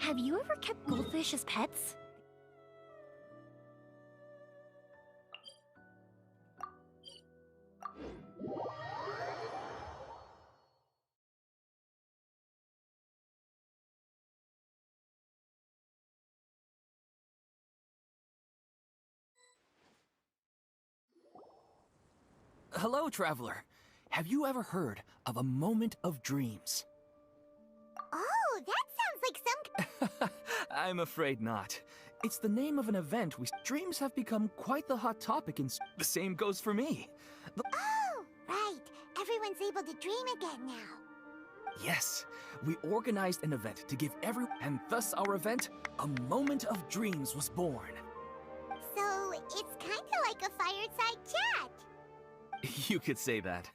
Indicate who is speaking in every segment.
Speaker 1: Have you ever kept goldfish as pets?
Speaker 2: Hello, traveler. Have you ever heard of a moment of dreams?
Speaker 3: Oh, that sounds like some...
Speaker 2: I'm afraid not. It's the name of an event. Dreams have become quite the hot topic, and the same goes for me.
Speaker 3: Oh, right. Everyone's able to dream again now.
Speaker 2: Yes, we organized an event to give and thus our event, A Moment of Dreams, was born.
Speaker 3: So, it's kind of like a fireside chat.
Speaker 2: You could say that.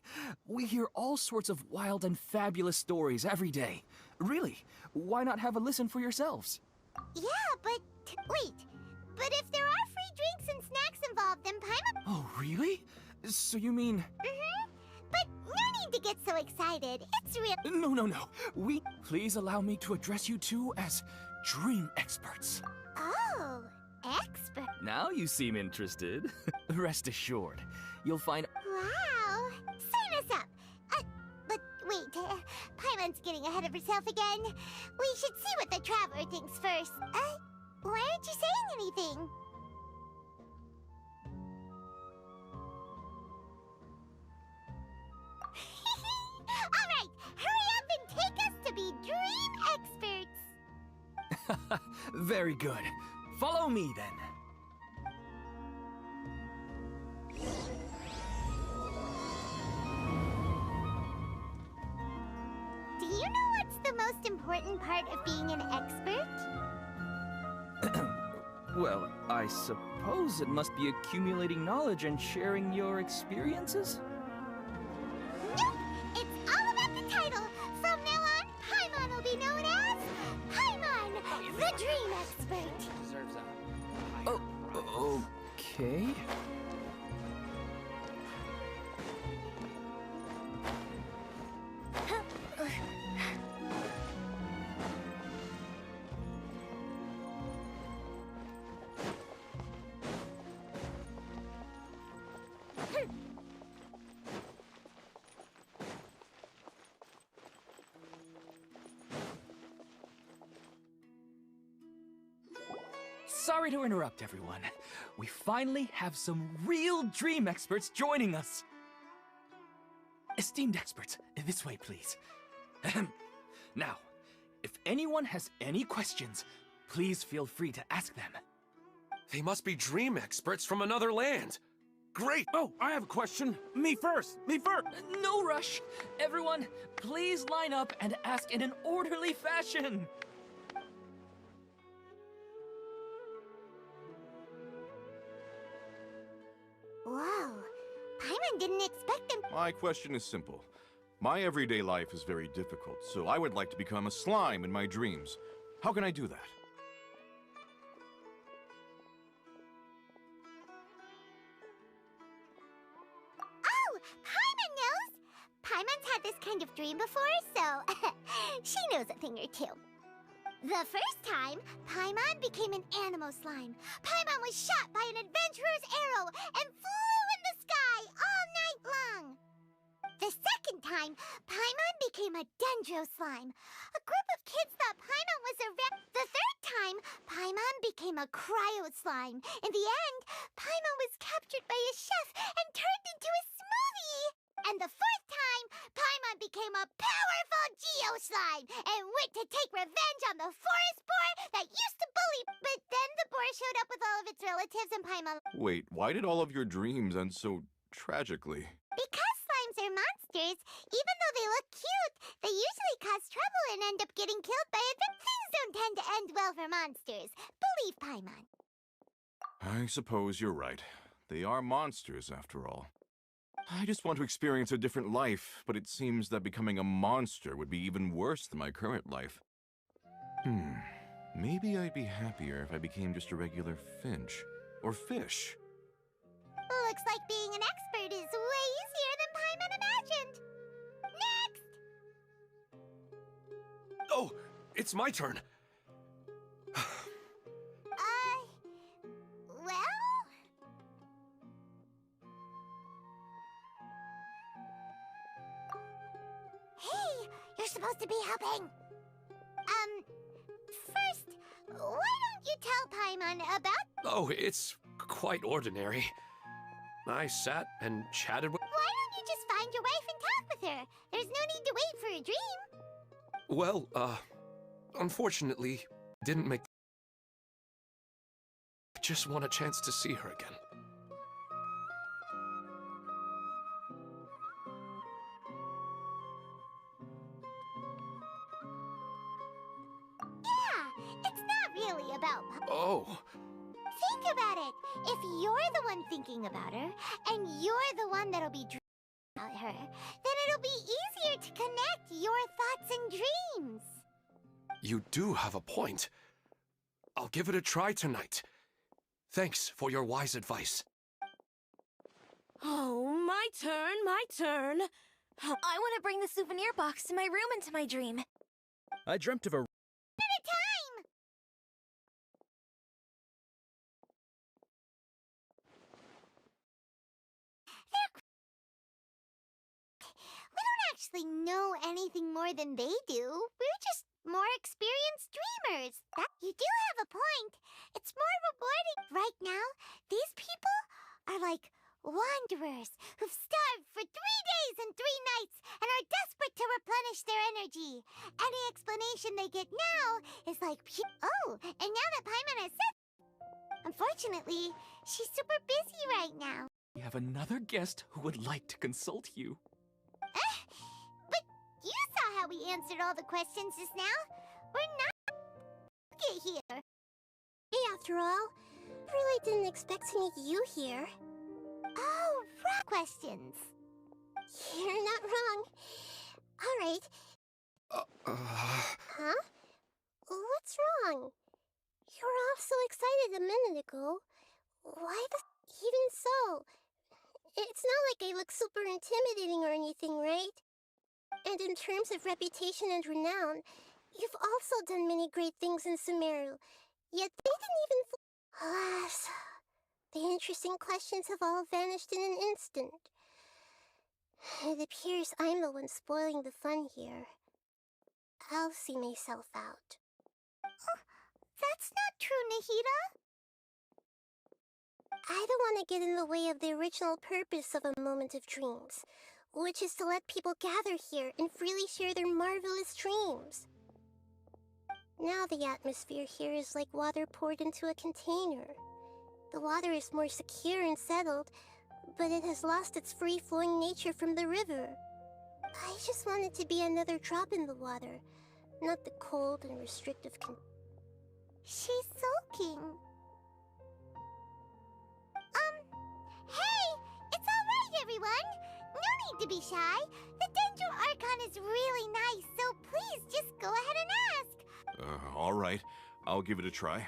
Speaker 2: We hear all sorts of wild and fabulous stories every day. Really, why not have a listen for yourselves?
Speaker 3: Yeah, but wait. But if there are free drinks and snacks involved, then Paimon...
Speaker 2: Oh, really? So you mean...
Speaker 3: But no need to get so excited. It's real...
Speaker 2: No. Please allow me to address you two as dream experts.
Speaker 3: Oh, expert.
Speaker 2: Now you seem interested. Rest assured, you'll find...
Speaker 3: Wow. Sign us up. But wait, Paimon's getting ahead of herself again. We should see what the traveler thinks first. Why aren't you saying anything? All right, hurry up and take us to be dream experts.
Speaker 2: Very good. Follow me, then.
Speaker 3: Do you know what's the most important part of being an expert?
Speaker 2: Well, I suppose it must be accumulating knowledge and sharing your experiences?
Speaker 3: Nope! It's all about the title. From now on, Paimon will be known as Paimon, the Dream Expert.
Speaker 2: Oh, okay. Sorry to interrupt, everyone. We finally have some real dream experts joining us. Esteemed experts, this way, please. Now, if anyone has any questions, please feel free to ask them.
Speaker 4: They must be dream experts from another land. Great!
Speaker 5: Oh, I have a question. Me first!
Speaker 2: No rush. Everyone, please line up and ask in an orderly fashion.
Speaker 3: Whoa. Paimon didn't expect them.
Speaker 6: My question is simple. My everyday life is very difficult, so I would like to become a slime in my dreams. How can I do that?
Speaker 3: Oh, Paimon knows! Paimon's had this kind of dream before, so she knows a thing or two. The first time, Paimon became an animal slime. Paimon was shot by an adventurer's arrow and flew in the sky all night long. The second time, Paimon became a dendro slime. A group of kids thought Paimon was a rat. The third time, Paimon became a cryo slime. In the end, Paimon was captured by a chef and turned into a smoothie. And the fourth time, Paimon became a powerful geo slime and went to take revenge on the forest boar that used to bully. But then the boar showed up with all of its relatives and Paimon...
Speaker 6: Wait, why did all of your dreams end so tragically?
Speaker 3: Because slimes are monsters, even though they look cute, they usually cause trouble and end up getting killed by it. Things don't tend to end well for monsters. Believe Paimon.
Speaker 6: I suppose you're right. They are monsters, after all. I just want to experience a different life, but it seems that becoming a monster would be even worse than my current life. Maybe I'd be happier if I became just a regular finch. Or fish.
Speaker 3: Looks like being an expert is way easier than Paimon imagined. Next!
Speaker 4: Oh, it's my turn.
Speaker 3: supposed to be helping. First, why don't you tell Paimon about...
Speaker 4: Oh, it's quite ordinary. I sat and chatted with...
Speaker 3: Why don't you just find your wife and talk with her? There's no need to wait for a dream.
Speaker 4: Well, unfortunately, didn't make... I just want a chance to see her again.
Speaker 3: Yeah, it's not really about...
Speaker 4: Oh,
Speaker 3: Think about it. If you're the one thinking about her, and you're the one that'll be dreaming about her, then it'll be easier to connect your thoughts and dreams.
Speaker 4: you do have a point. I'll give it a try tonight. Thanks for your wise advice.
Speaker 1: Oh, my turn, my turn. I want to bring the souvenir box to my room into my dream.
Speaker 2: I dreamt of a...
Speaker 3: At a time! We don't actually know anything more than they do. We're just more experienced dreamers. You do have a point. It's more rewarding. Right now, these people are like wanderers who've starved for 3 days and 3 nights and are desperate to replenish their energy. Any explanation they get now is like, oh, and now that Paimon has said... Unfortunately, she's super busy right now.
Speaker 2: We have another guest who would like to consult you.
Speaker 3: But you saw how we answered all the questions just now. We're not get here.
Speaker 7: Hey, after all, I really didn't expect to meet you here.
Speaker 3: Oh, right. Questions.
Speaker 7: You're not wrong. All right. Huh? What's wrong? You were all so excited a minute ago. Why the... Even so, it's not like I look super intimidating or anything, right? And in terms of reputation and renown, you've also done many great things in Sumeru. Yet they didn't even... Alas, the interesting questions have all vanished in an instant. It appears I'm the one spoiling the fun here. I'll see myself out.
Speaker 3: Oh, that's not true, Nahida.
Speaker 7: I don't want to get in the way of the original purpose of a moment of dreams, which is to let people gather here and freely share their marvelous dreams. Now the atmosphere here is like water poured into a container. The water is more secure and settled, but it has lost its free-flowing nature from the river. I just want it to be another drop in the water, not the cold and restrictive
Speaker 3: She's sulking. Hey! It's alright, everyone! No need to be shy. The Dendro Archon is really nice, so please just go ahead and ask.
Speaker 6: All right. I'll give it a try.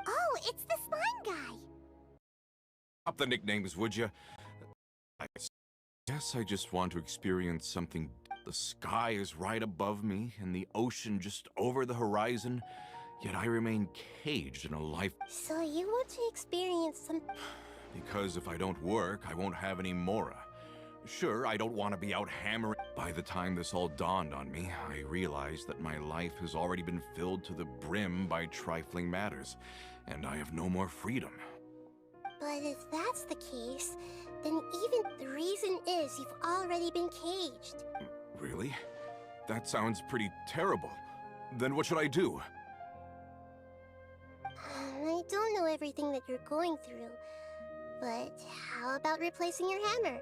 Speaker 3: Oh, it's the slime guy.
Speaker 6: Stop the nicknames, would you? I guess I just want to experience something. The sky is right above me, and the ocean just over the horizon, yet I remain caged in a life...
Speaker 7: So you want to experience some...
Speaker 6: Because if I don't work, I won't have any Mora. Sure, I don't want to be out hammering. By the time this all dawned on me, I realized that my life has already been filled to the brim by trifling matters, and I have no more freedom.
Speaker 7: But if that's the case, then even the reason is you've already been caged.
Speaker 6: Really? That sounds pretty terrible. Then what should I do?
Speaker 7: I don't know everything that you're going through, but how about replacing your hammer?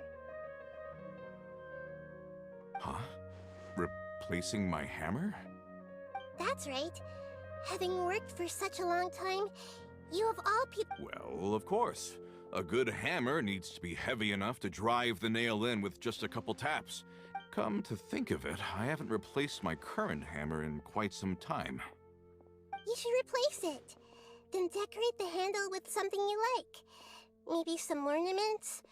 Speaker 6: Huh? Replacing my hammer?
Speaker 7: That's right. Having worked for such a long time, you of all people...
Speaker 6: Well, of course. A good hammer needs to be heavy enough to drive the nail in with just a couple taps. Come to think of it, I haven't replaced my current hammer in quite some time.
Speaker 7: You should replace it. Then decorate the handle with something you like. Maybe some ornaments,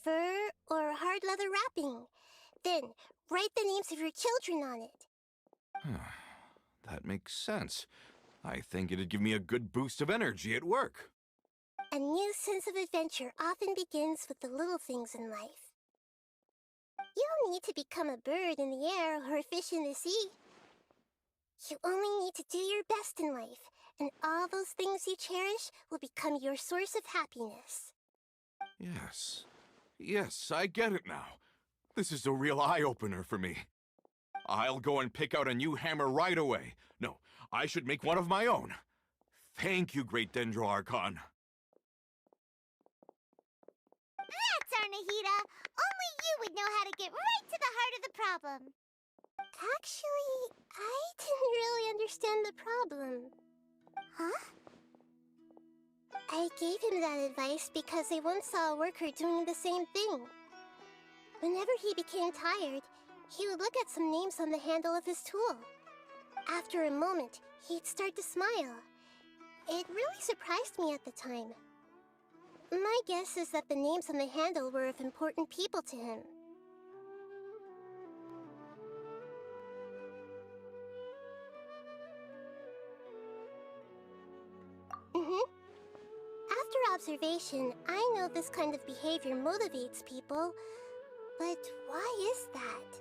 Speaker 7: fur, or hard leather wrapping. Then, write the names of your children on it.
Speaker 6: That makes sense. I think it'd give me a good boost of energy at work.
Speaker 7: A new sense of adventure often begins with the little things in life. You don't need to become a bird in the air or a fish in the sea. You only need to do your best in life, and all those things you cherish will become your source of happiness.
Speaker 6: Yes. Yes, I get it now. This is a real eye-opener for me. I'll go and pick out a new hammer right away. No, I should make one of my own. Thank you, Great Dendro Archon.
Speaker 3: That's our Nahida. Only you would know how to get right to the heart of the problem.
Speaker 7: Actually, I didn't really understand the problem.
Speaker 3: Huh?
Speaker 7: I gave him that advice because I once saw a worker doing the same thing. Whenever he became tired, he would look at some names on the handle of his tool. After a moment, he'd start to smile. It really surprised me at the time. My guess is that the names on the handle were of important people to him. After observation, I know this kind of behavior motivates people, but why is that?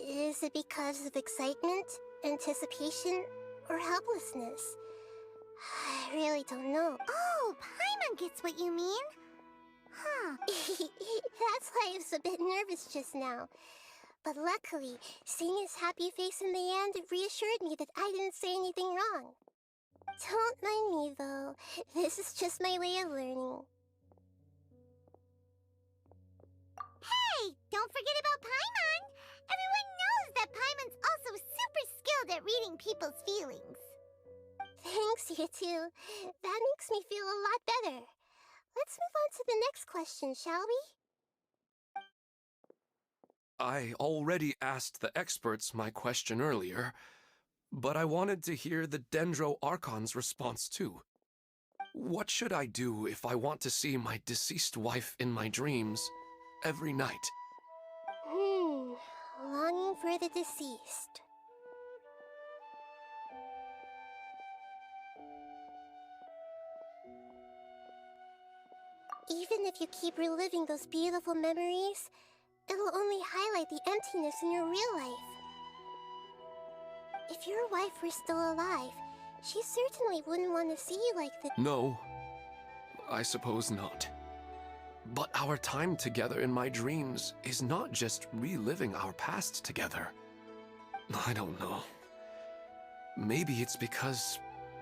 Speaker 7: Is it because of excitement, anticipation, or helplessness? I really don't know.
Speaker 3: Oh, Paimon gets what you mean. Huh.
Speaker 7: That's why I was a bit nervous just now. But luckily, seeing his happy face in the end reassured me that I didn't say anything wrong. Don't mind me, though. This is just my way of learning.
Speaker 3: Hey, don't forget about Paimon. Everyone knows that Paimon's also super skilled at reading people's feelings.
Speaker 7: Thanks, you two. That makes me feel a lot better. Let's move on to the next question, shall we?
Speaker 4: I already asked the experts my question earlier, but I wanted to hear the Dendro Archon's response too. What should I do if I want to see my deceased wife in my dreams every night?
Speaker 7: Longing for the deceased. Even if you keep reliving those beautiful memories, it'll only highlight the emptiness in your real life. If your wife were still alive, she certainly wouldn't want to see you like this.
Speaker 4: No, I suppose not. But our time together in my dreams is not just reliving our past together. I don't know. Maybe it's because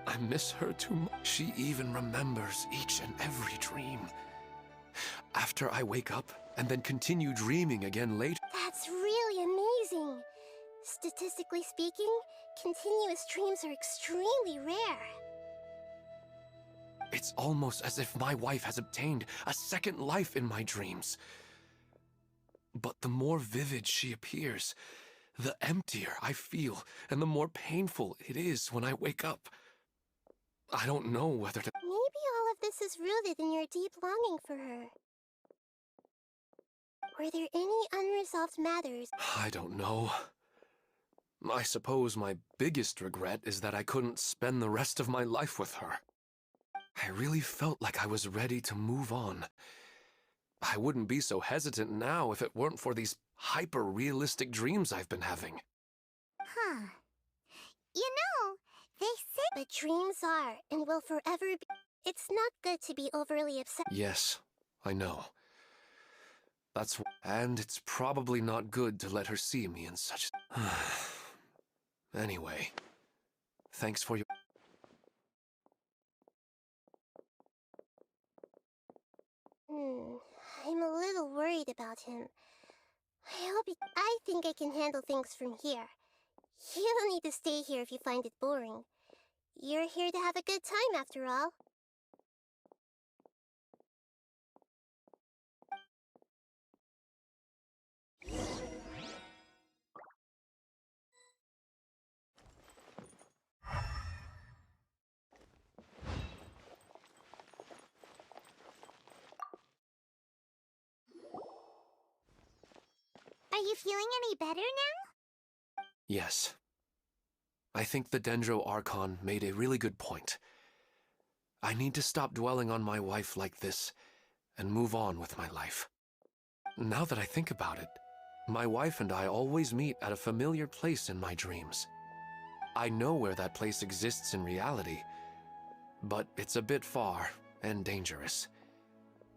Speaker 4: I miss her too much. She even remembers each and every dream. After I wake up and then continue dreaming again later.
Speaker 7: That's really amazing. Statistically speaking, continuous dreams are extremely rare.
Speaker 4: It's almost as if my wife has obtained a second life in my dreams. But the more vivid she appears, the emptier I feel, and the more painful it is when I wake up. I don't know whether to...
Speaker 7: Maybe all of this is rooted in your deep longing for her. Were there any unresolved matters?
Speaker 4: I don't know. I suppose my biggest regret is that I couldn't spend the rest of my life with her. I really felt like I was ready to move on. I wouldn't be so hesitant now if it weren't for these hyper-realistic dreams I've been having.
Speaker 3: Huh. You know, they say...
Speaker 7: But dreams are, and will forever be... It's not good to be overly upset.
Speaker 4: Yes, I know. And it's probably not good to let her see me in such... Anyway, thanks for your...
Speaker 7: I'm a little worried about him. I think I can handle things from here. You don't need to stay here if you find it boring. You're here to have a good time, after all.
Speaker 3: Are you feeling any better now?
Speaker 4: Yes. I think the Dendro Archon made a really good point. I need to stop dwelling on my wife like this and move on with my life. Now that I think about it, My wife and I always meet at a familiar place in my dreams. I know where that place exists in reality, but it's a bit far and dangerous.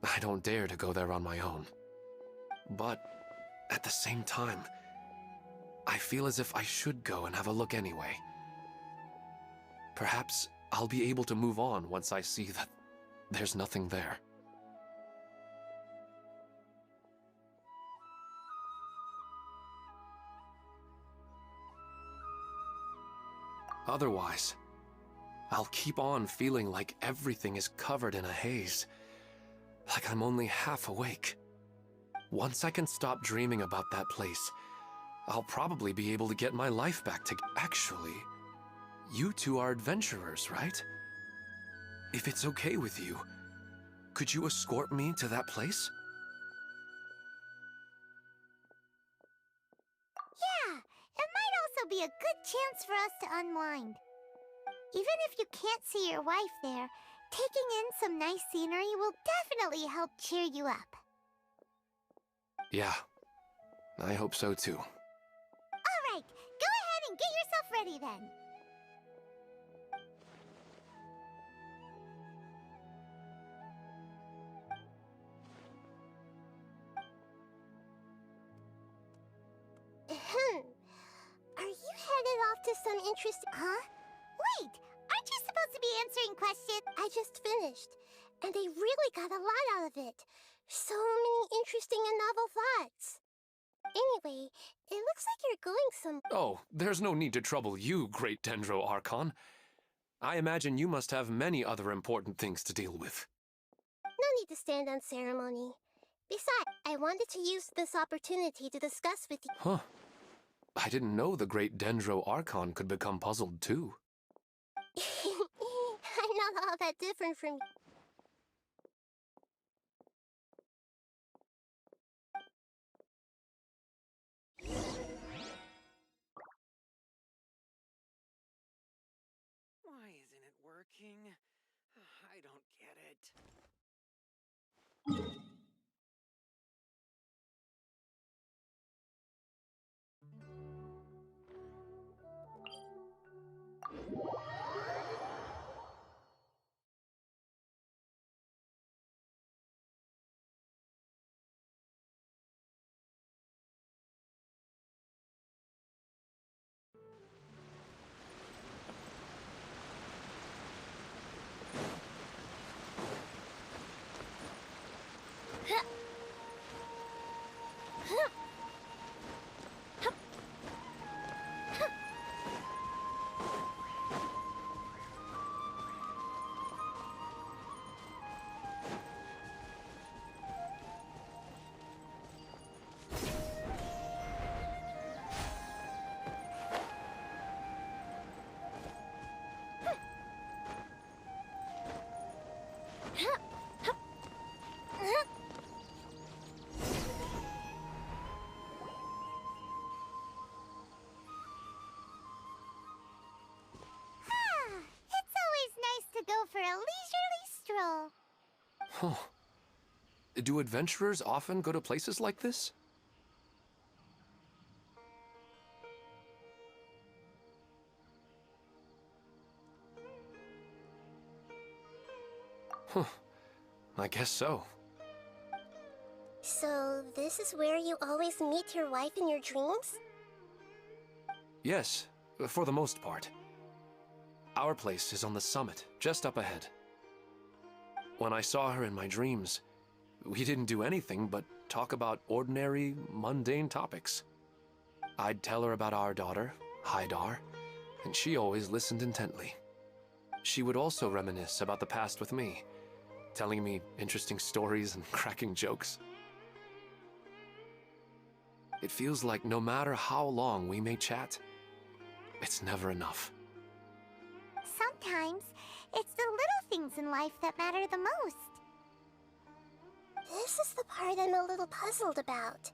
Speaker 4: I don't dare to go there on my own. But at the same time, I feel as if I should go and have a look anyway. Perhaps I'll be able to move on once I see that there's nothing there. Otherwise, I'll keep on feeling like everything is covered in a haze, like I'm only half awake. Once I can stop dreaming about that place, I'll probably be able to get my life back to... Actually, you two are adventurers, right? If it's okay with you, could you escort me to that place?
Speaker 3: Yeah, it might also be a good chance for us to unwind. Even if you can't see your wife there, taking in some nice scenery will definitely help cheer you up.
Speaker 4: Yeah, I hope so too.
Speaker 3: Alright, go ahead and get yourself ready then.
Speaker 7: Are you headed off to some interesting...
Speaker 3: Huh? Wait, aren't you supposed to be answering questions?
Speaker 7: I just finished, and they really got a lot out of it. So many interesting and novel thoughts. Anyway, it looks like you're going some...
Speaker 4: Oh, there's no need to trouble you, great Dendro Archon. I imagine you must have many other important things to deal with.
Speaker 7: No need to stand on ceremony. Besides, I wanted to use this opportunity to discuss with you...
Speaker 4: Huh. I didn't know the great Dendro Archon could become puzzled too.
Speaker 7: I'm not all that different from you.
Speaker 5: Why isn't it working? I don't get it.
Speaker 3: It's always nice to go for a leisurely stroll.
Speaker 4: Huh. Do adventurers often go to places like this? Huh. I guess so.
Speaker 7: So, this is where you always meet your wife in your dreams?
Speaker 4: Yes, for the most part. Our place is on the summit, just up ahead. When I saw her in my dreams, we didn't do anything but talk about ordinary, mundane topics. I'd tell her about our daughter, Haidar, and she always listened intently. She would also reminisce about the past with me, telling me interesting stories and cracking jokes. It feels like no matter how long we may chat, it's never enough.
Speaker 3: Sometimes, it's the little things in life that matter the most.
Speaker 7: This is the part I'm a little puzzled about.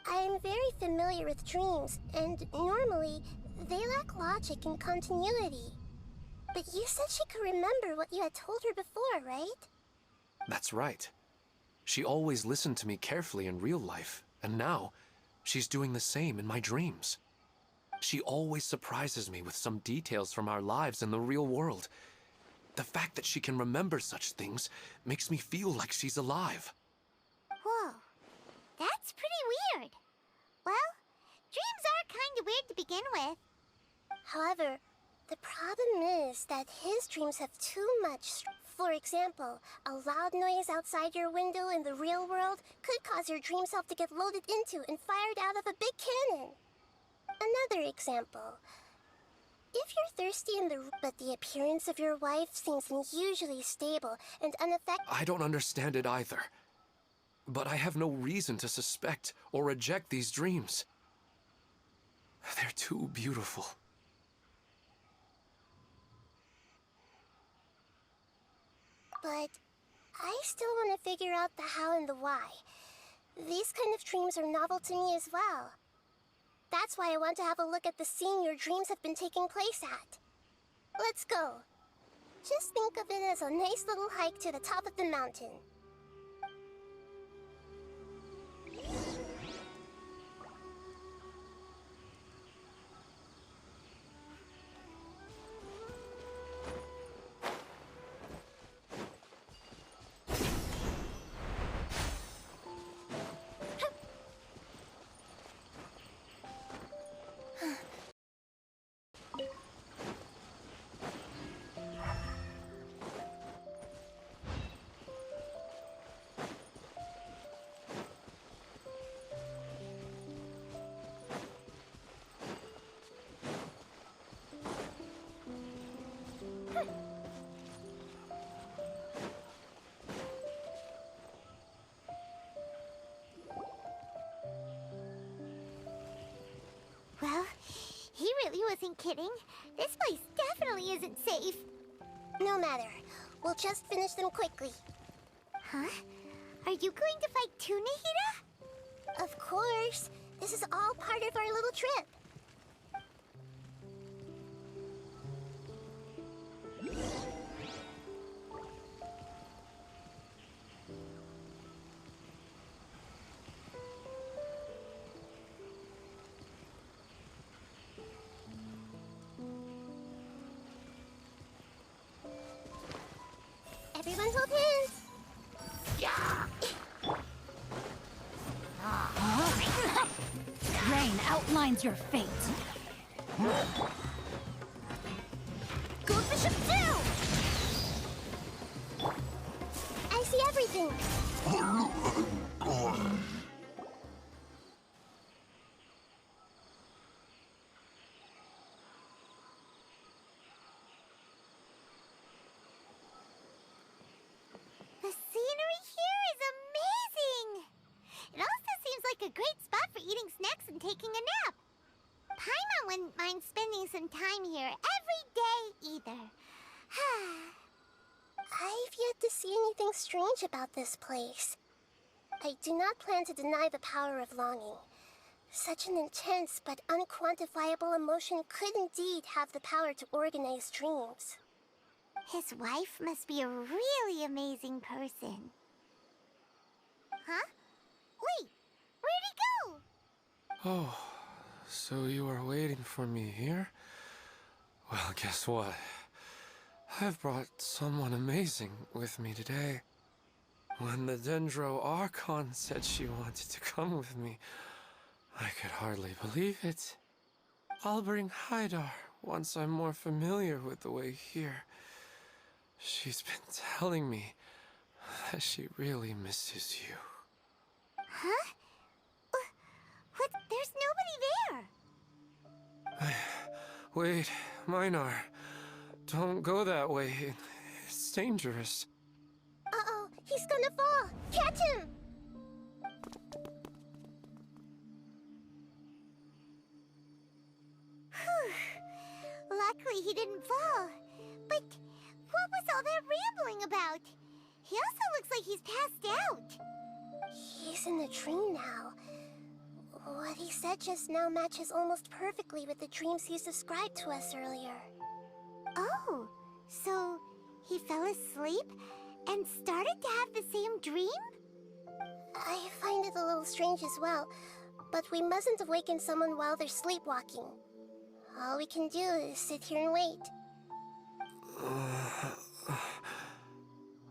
Speaker 7: I am very familiar with dreams, and normally, they lack logic and continuity. But you said she could remember what you had told her before, right?
Speaker 4: That's right. She always listened to me carefully in real life, and now, She's doing the same in my dreams. She always surprises me with some details from our lives in the real world. The fact that she can remember such things makes me feel like she's alive.
Speaker 3: Whoa, that's pretty weird. Well, dreams are kind of weird to begin with.
Speaker 7: However, the problem is that his dreams have too much. For example, a loud noise outside your window in the real world could cause your dream self to get loaded into and fired out of a big cannon. Another example. If you're thirsty in the but the appearance of your wife seems unusually stable and unaffected.
Speaker 4: I don't understand it either. But I have no reason to suspect or reject these dreams. They're too beautiful.
Speaker 7: But I still want to figure out the how and the why. These kind of dreams are novel to me as well. That's why I want to have a look at the scene your dreams have been taking place at. Let's go. Just think of it as a nice little hike to the top of the mountain.
Speaker 3: Well, he really wasn't kidding. This place definitely isn't safe.
Speaker 7: No matter. We'll just finish them quickly.
Speaker 3: Huh? Are you going to fight too, Nahida?
Speaker 7: Of course. This is all part of our little trip. Everyone hold hands.
Speaker 1: Rain outlines your fate. Go Bishop 2!
Speaker 7: I see everything.
Speaker 3: The scenery here is amazing! It also seems like a great spot for eating snacks and taking a nap. Paimon wouldn't mind spending some time here every day either.
Speaker 7: I've yet to see anything strange about this place. I do not plan to deny the power of longing. Such an intense but unquantifiable emotion could indeed have the power to organize dreams.
Speaker 3: His wife must be a really amazing person. Huh? Wait, where'd he go?
Speaker 4: Oh, so you are waiting for me here? Well, guess what? I've brought someone amazing with me today. When the Dendro Archon said she wanted to come with me, I could hardly believe it. I'll bring Haidar once I'm more familiar with the way here. She's been telling me that she really misses you.
Speaker 3: Huh? What? There's nobody there.
Speaker 4: Wait, Minar. Don't go that way. It's dangerous.
Speaker 7: Uh-oh, he's gonna fall! Catch him!
Speaker 3: Luckily he didn't fall. But what was all that rambling about? He also looks like he's passed out.
Speaker 7: He's in a dream now. What he said just now matches almost perfectly with the dreams he's described to us earlier.
Speaker 3: Oh, so he fell asleep and started to have the same dream?
Speaker 7: I find it a little strange as well, But we mustn't awaken someone while they're sleepwalking. All we can do is sit here and wait.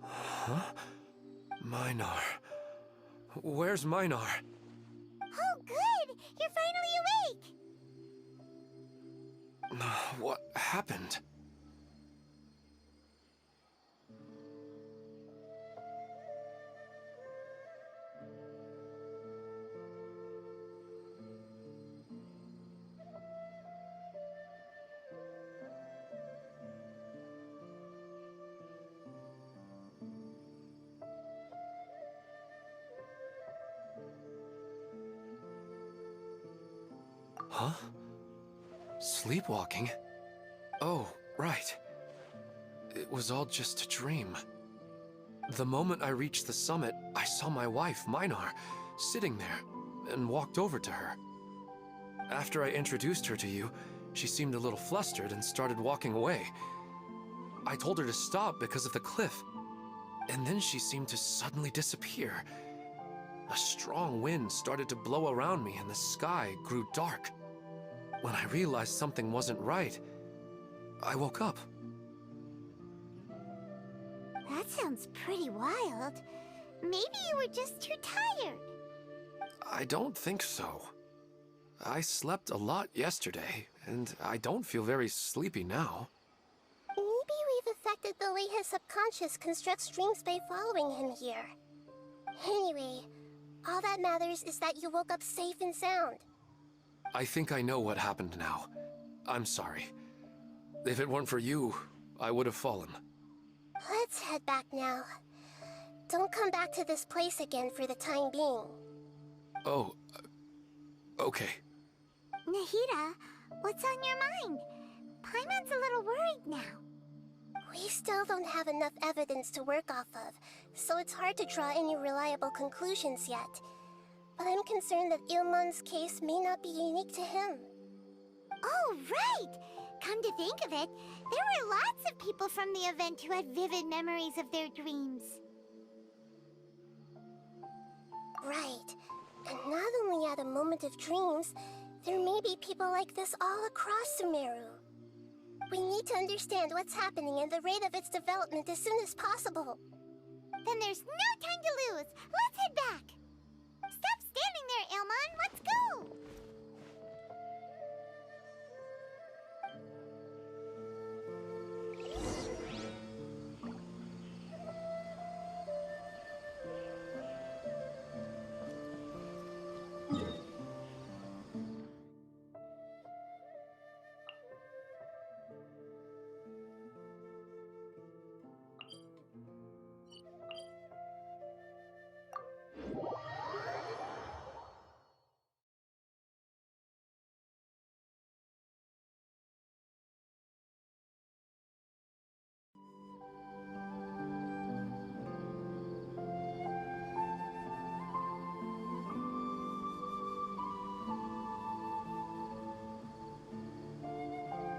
Speaker 4: Huh? Minar. Where's Minar?
Speaker 3: Oh, good! You're finally awake!
Speaker 4: What happened? Huh? Sleepwalking? Oh, right. It was all just a dream. The moment I reached the summit, I saw my wife, Minar, sitting there, and walked over to her. After I introduced her to you, she seemed a little flustered and started walking away. I told her to stop because of the cliff, and then she seemed to suddenly disappear. A strong wind started to blow around me and the sky grew dark. When I realized something wasn't right, I woke up.
Speaker 3: That sounds pretty wild. Maybe you were just too tired.
Speaker 4: I don't think so. I slept a lot yesterday, and I don't feel very sleepy now.
Speaker 7: Maybe we've affected the way his subconscious constructs dreams by following him here. Anyway, all that matters is that you woke up safe and sound.
Speaker 4: I think I know what happened now. I'm sorry. If it weren't for you, I would have fallen.
Speaker 7: Let's head back now. Don't come back to this place again for the time being.
Speaker 4: Oh, okay.
Speaker 3: Nahida, what's on your mind? Paimon's a little worried now.
Speaker 7: We still don't have enough evidence to work off of, so it's hard to draw any reliable conclusions yet. But I'm concerned that Ilmon's case may not be unique to him.
Speaker 3: Oh, right! Come to think of it, there were lots of people from the event who had vivid memories of their dreams.
Speaker 7: Right. And not only at a moment of dreams, there may be people like this all across Sumeru. We need to understand what's happening and the rate of its development as soon as possible.
Speaker 3: Then there's no time to lose. Let's head back. Stop standing there, Ilmon. Let's go.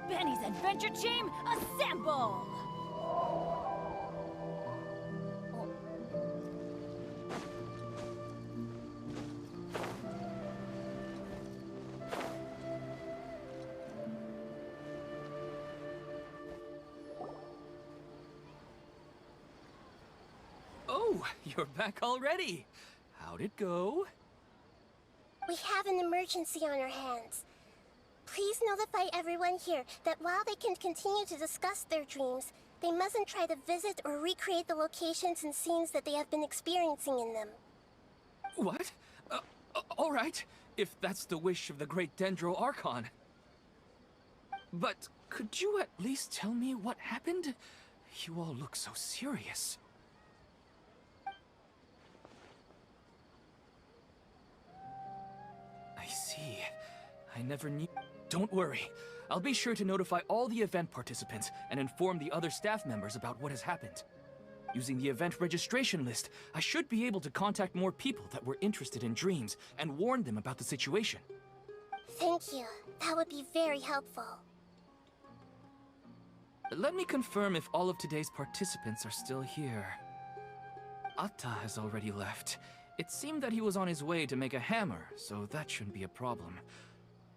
Speaker 1: Benny's adventure team, assemble!
Speaker 2: Oh, you're back already. How'd it go?
Speaker 7: We have an emergency on our hands. Please notify everyone here that while they can continue to discuss their dreams, they mustn't try to visit or recreate the locations and scenes that they have been experiencing in them.
Speaker 2: What? All right, if that's the wish of the great Dendro Archon. But could you at least tell me what happened? You all look so serious. I see. I never knew. Don't worry. I'll be sure to notify all the event participants and inform the other staff members about what has happened. Using the event registration list, I should be able to contact more people that were interested in dreams and warn them about the situation.
Speaker 7: Thank you. That would be very helpful.
Speaker 2: Let me confirm if all of today's participants are still here. Atta has already left, It seemed that he was on his way to make a hammer, so that shouldn't be a problem.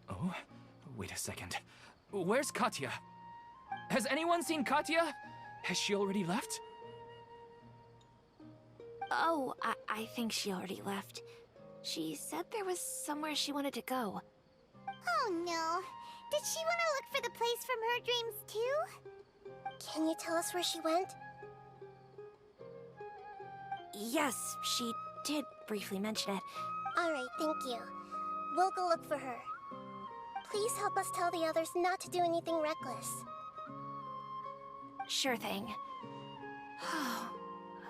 Speaker 2: Oh, wait a second. Where's Katya? Has anyone seen Katya? Has she already left?
Speaker 1: Oh, I think she already left. She said there was somewhere she wanted to go.
Speaker 3: Oh no. Did she want to look for the place from her dreams too?
Speaker 7: Can you tell us where she went?
Speaker 1: Yes, she did briefly mention it.
Speaker 7: Alright, thank you. We'll go look for her. Please help us tell the others not to do anything reckless.
Speaker 1: Sure thing.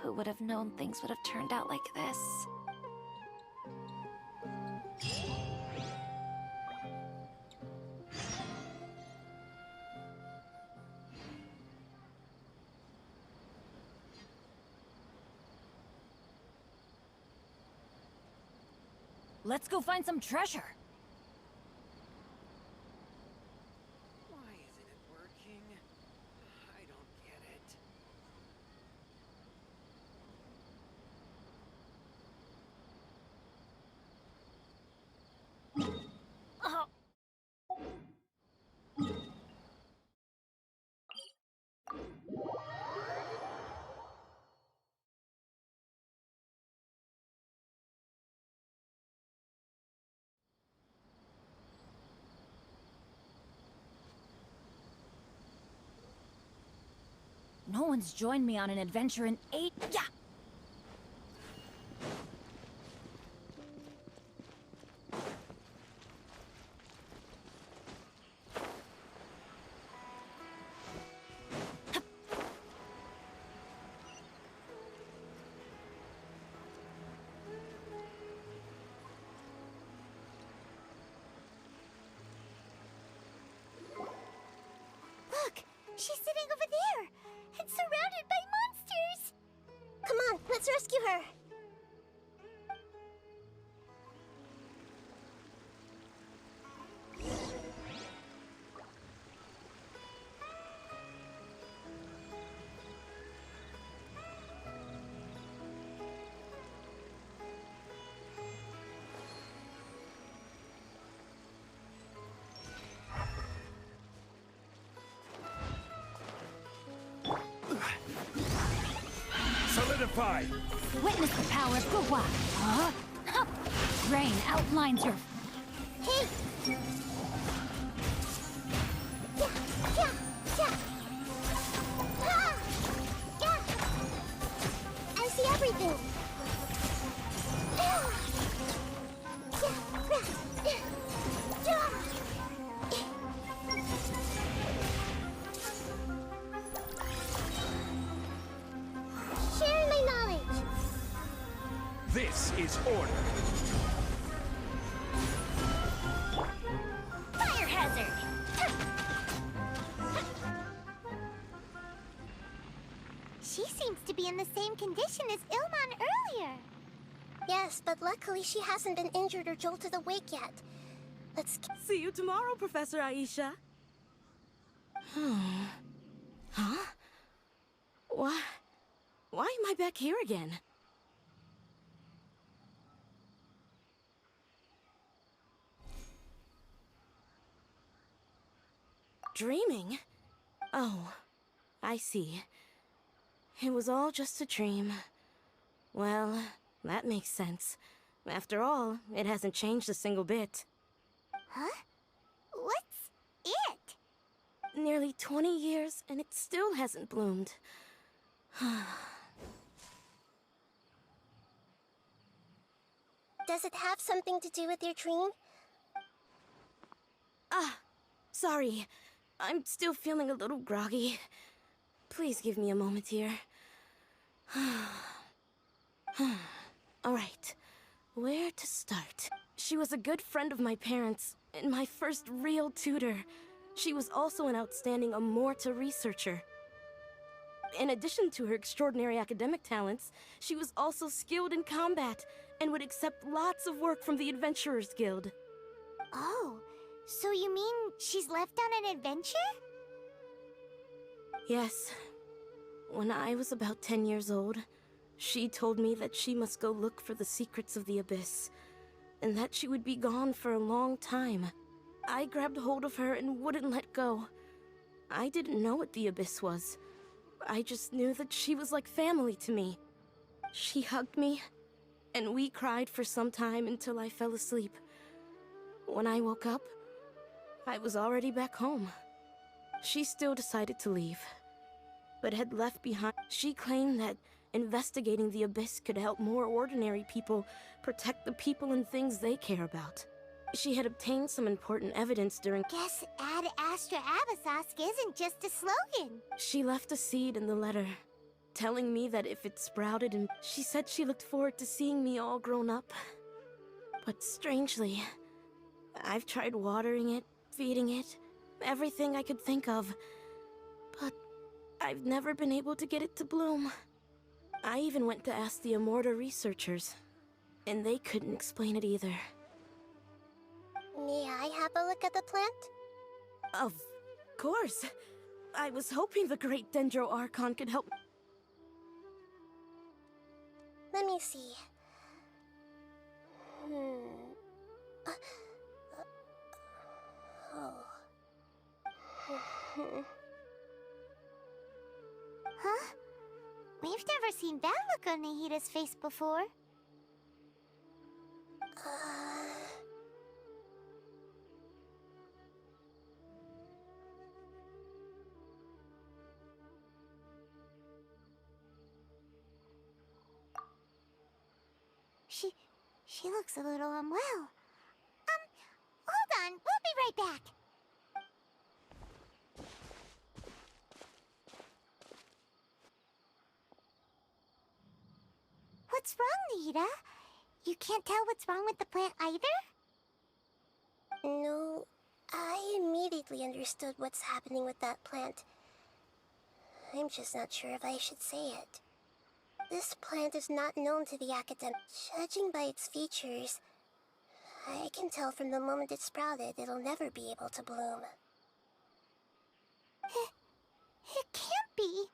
Speaker 1: Who would have known things would have turned out like this? Let's go find some treasure.
Speaker 5: Why isn't it working? I don't get it.
Speaker 1: Oh. No one's joined me on an adventure in 8. Yeah!
Speaker 3: Look! She's sitting over there! And surrounded by monsters!
Speaker 7: Come on, let's rescue her!
Speaker 8: Solidify!
Speaker 1: Witness the power of Gua! Huh? Rain outlines your...
Speaker 7: Hey! Yeah, yeah, yeah. Ah! Yeah. I see everything. Ah! Yeah, yeah. Yeah. Sharing my knowledge.
Speaker 8: This is order.
Speaker 3: Fire hazard! She seems to be in the same condition as Ilman earlier.
Speaker 7: Yes, but luckily she hasn't been injured or jolted awake yet. Let's
Speaker 9: See you tomorrow, Professor Aisha. Huh? Why am I back here again? Dreaming? Oh, I see. It was all just a dream. Well, that makes sense. After all, it hasn't changed a single bit.
Speaker 3: Huh? What's it?
Speaker 9: Nearly 20 years, and it still hasn't bloomed.
Speaker 7: Does it have something to do with your dream?
Speaker 9: Ah, sorry. I'm still feeling a little groggy. Please give me a moment here. Alright, where to start? She was a good friend of my parents, and my first real tutor. She was also an outstanding Amorta researcher. In addition to her extraordinary academic talents, she was also skilled in combat, and would accept lots of work from the Adventurers Guild.
Speaker 3: Oh, so you mean she's left on an adventure?
Speaker 9: Yes. When I was about 10 years old, She told me that she must go look for the secrets of the abyss, and that she would be gone for a long time. I grabbed hold of her and wouldn't let go. I didn't know what the abyss was. I just knew that she was like family to me. She hugged me, and we cried for some time until I fell asleep. When I woke up, I was already back home. She still decided to leave, but had left behind. She claimed that investigating the abyss could help more ordinary people protect the people and things they care about. She had obtained some important evidence during—
Speaker 3: Guess Ad Astra Abyssosque isn't just a slogan.
Speaker 9: She left a seed in the letter, telling me that if it sprouted, and she said she looked forward to seeing me all grown up. But strangely, I've tried watering it, feeding it, everything I could think of, but I've never been able to get it to bloom. I even went to ask the Immorta researchers, and they couldn't explain it either.
Speaker 7: May I have a look at the plant?
Speaker 9: Of course. I was hoping the great Dendro Archon could help.
Speaker 7: Let me see.
Speaker 3: Huh? We've never seen that look on Nahida's face before. She looks a little unwell. Hold on, we'll be right back. What's wrong, Nahida? You can't tell what's wrong with the plant either?
Speaker 7: No, I immediately understood what's happening with that plant. I'm just not sure if I should say it. This plant is not known to the academic. Judging by its features, I can tell from the moment it sprouted it'll never be able to bloom.
Speaker 3: It can't be.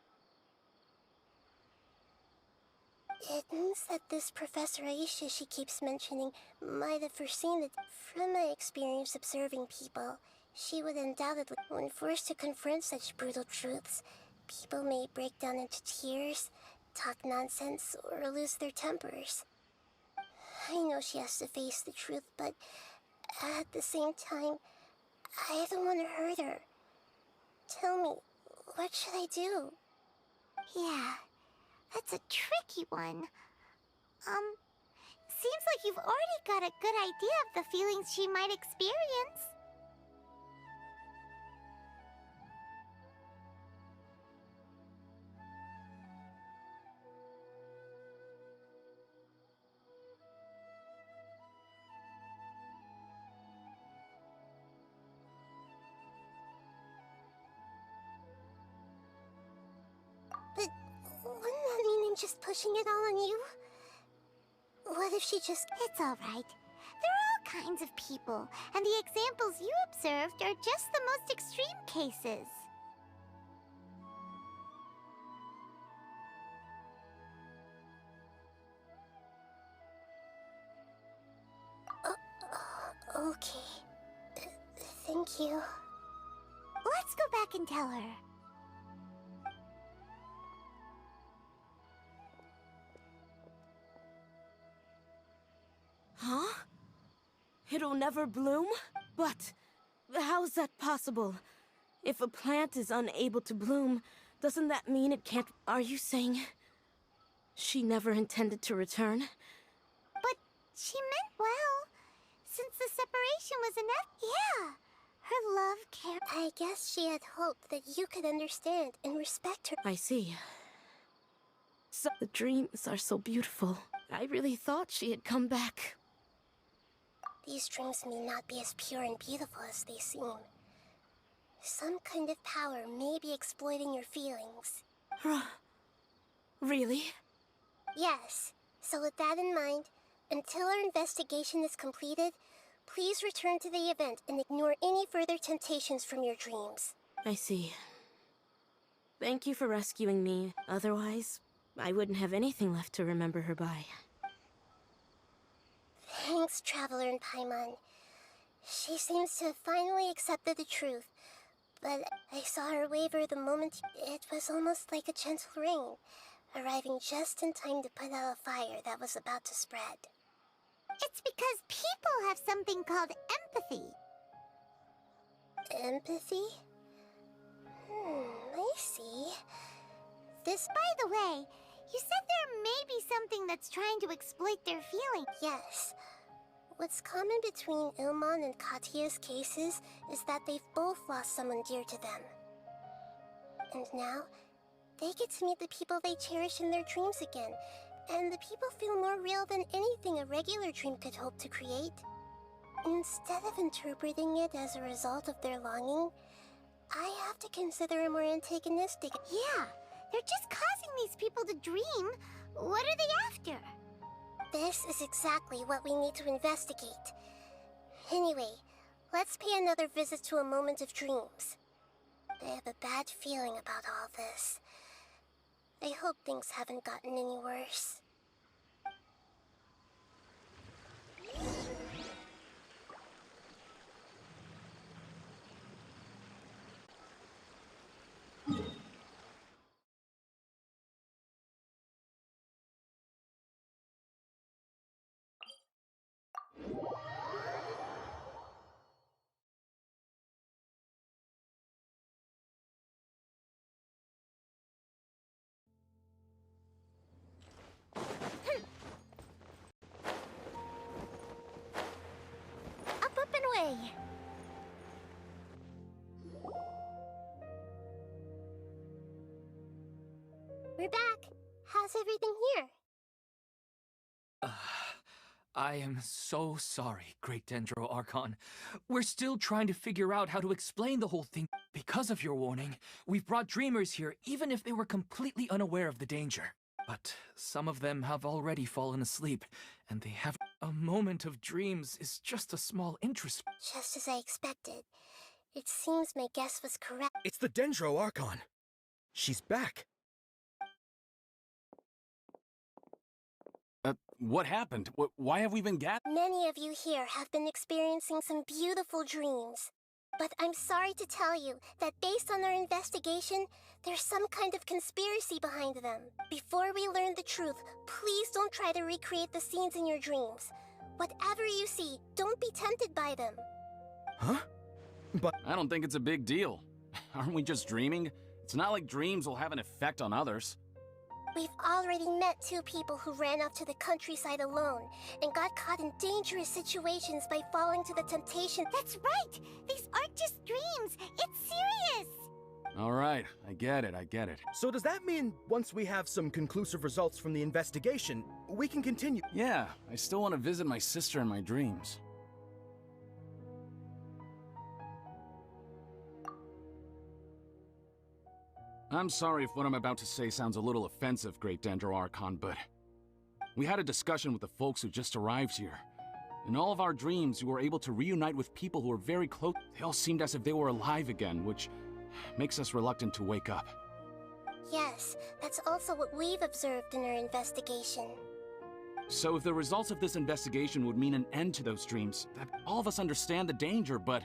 Speaker 7: It means that this Professor Aisha she keeps mentioning might have foreseen that. From my experience observing people, she would undoubtedly, when forced to confront such brutal truths, people may break down into tears, talk nonsense, or lose their tempers. I know she has to face the truth, but at the same time, I don't want to hurt her. Tell me, what should I do?
Speaker 3: Yeah, that's a tricky one. Seems like you've already got a good idea of the feelings she might experience.
Speaker 7: But wouldn't that mean I'm just pushing it all on you? What if she just...
Speaker 3: It's all right. There are all kinds of people, and the examples you observed are just the most extreme cases.
Speaker 7: Okay. Thank you.
Speaker 3: Let's go back and tell her.
Speaker 9: Huh? It'll never bloom? But how's that possible? If a plant is unable to bloom, doesn't that mean it can't— Are you saying she never intended to return?
Speaker 3: But she meant well. Since the separation was enough, yeah. Her love, care.
Speaker 7: I guess she had hoped that you could understand and respect her.
Speaker 9: I see. So the dreams are so beautiful. I really thought she had come back.
Speaker 7: These dreams may not be as pure and beautiful as they seem. Some kind of power may be exploiting your feelings.
Speaker 9: Really?
Speaker 7: Yes. So with that in mind, until our investigation is completed, please return to the event and ignore any further temptations from your dreams.
Speaker 9: I see. Thank you for rescuing me. Otherwise, I wouldn't have anything left to remember her by.
Speaker 7: Thanks, Traveler and Paimon. She seems to have finally accepted the truth. But I saw her waver the moment it was almost like a gentle rain, arriving just in time to put out a fire that was about to spread.
Speaker 3: It's because people have something called empathy.
Speaker 7: Empathy? I see.
Speaker 3: By the way, you said there may be something that's trying to exploit their feelings.
Speaker 7: Yes. What's common between Ilmon and Katya's cases is that they've both lost someone dear to them. And now, they get to meet the people they cherish in their dreams again, and the people feel more real than anything a regular dream could hope to create. Instead of interpreting it as a result of their longing, I have to consider it more antagonistic.
Speaker 3: Yeah, they're just causing these people to dream. What are they after?
Speaker 7: This is exactly what we need to investigate. Anyway, let's pay another visit to a moment of dreams. I have a bad feeling about all this. I hope things haven't gotten any worse.
Speaker 3: Up and away.
Speaker 7: We're back. How's everything here?
Speaker 2: I am so sorry, Great Dendro Archon. We're still trying to figure out how to explain the whole thing. Because of your warning, we've brought dreamers here even if they were completely unaware of the danger. But some of them have already fallen asleep, and they have... A moment of dreams is just a small interest.
Speaker 7: Just as I expected. It seems my guess was correct.
Speaker 8: It's the Dendro Archon. She's back.
Speaker 10: What happened? Why have we been
Speaker 7: Many of you here have been experiencing some beautiful dreams. But I'm sorry to tell you that based on our investigation, there's some kind of conspiracy behind them. Before we learn the truth, please don't try to recreate the scenes in your dreams. Whatever you see, don't be tempted by them.
Speaker 8: Huh? But
Speaker 10: I don't think it's a big deal. Aren't we just dreaming? It's not like dreams will have an effect on others.
Speaker 7: We've already met 2 people who ran off to the countryside alone and got caught in dangerous situations by falling to the temptation.
Speaker 3: That's right! These aren't just dreams! It's serious!
Speaker 10: All right, I get it.
Speaker 8: so does that mean once we have some conclusive results from the investigation, we can continue?
Speaker 10: Yeah, I still want to visit my sister in my dreams. I'm sorry if what I'm about to say sounds a little offensive, Great Dendro Archon, but we had a discussion with the folks who just arrived here. In all of our dreams, we were able to reunite with people who were very close. They all seemed as if they were alive again, which makes us reluctant to wake up.
Speaker 7: Yes, that's also what we've observed in our investigation.
Speaker 10: So if the results of this investigation would mean an end to those dreams, that all of us understand the danger, but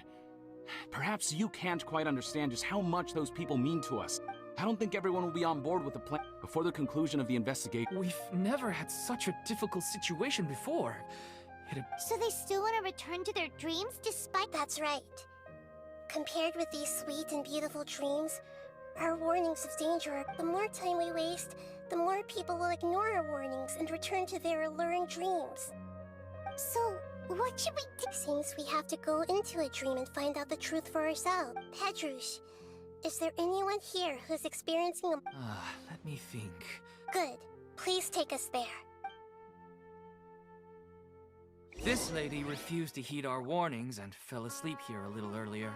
Speaker 10: perhaps you can't quite understand just how much those people mean to us. I don't think everyone will be on board with the plan before the conclusion of the investigation.
Speaker 2: We've never had such a difficult situation before.
Speaker 3: So they still want to return to their dreams despite...
Speaker 7: That's right. Compared with these sweet and beautiful dreams, our warnings of danger, the more time we waste, the more people will ignore our warnings and return to their alluring dreams.
Speaker 3: So, what should we do?
Speaker 7: Seems we have to go into a dream and find out the truth for ourselves. Pedrush, is there anyone here who's experiencing a...
Speaker 2: Let me think.
Speaker 7: Good. Please take us there.
Speaker 2: This lady refused to heed our warnings and fell asleep here a little earlier.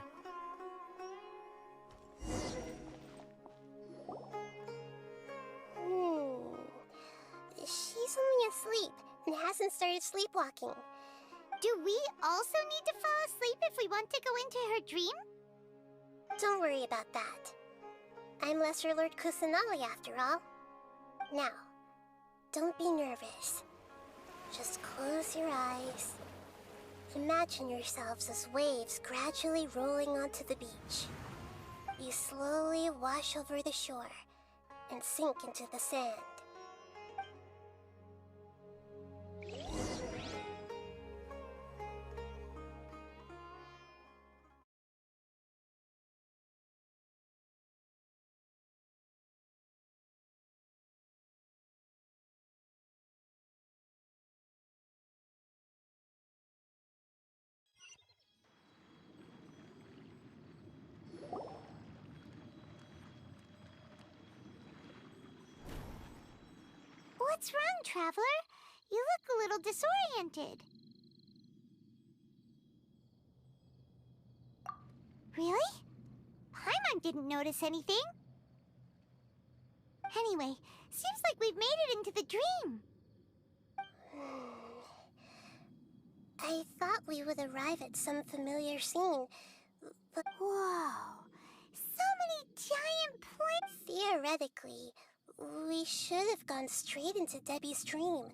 Speaker 7: She's only asleep and hasn't started sleepwalking.
Speaker 3: Do we also need to fall asleep if we want to go into her dream?
Speaker 7: Don't worry about that. I'm Lesser Lord Kusanali after all. Now, don't be nervous. Just close your eyes. Imagine yourselves as waves gradually rolling onto the beach. You slowly wash over the shore and sink into the sand.
Speaker 3: What's wrong, Traveler? You look a little disoriented. Really? Paimon didn't notice anything. Anyway, seems like we've made it into the dream.
Speaker 7: I thought we would arrive at some familiar scene, but...
Speaker 3: Whoa! So many giant planes!
Speaker 7: Theoretically, we should have gone straight into Debbie's dream.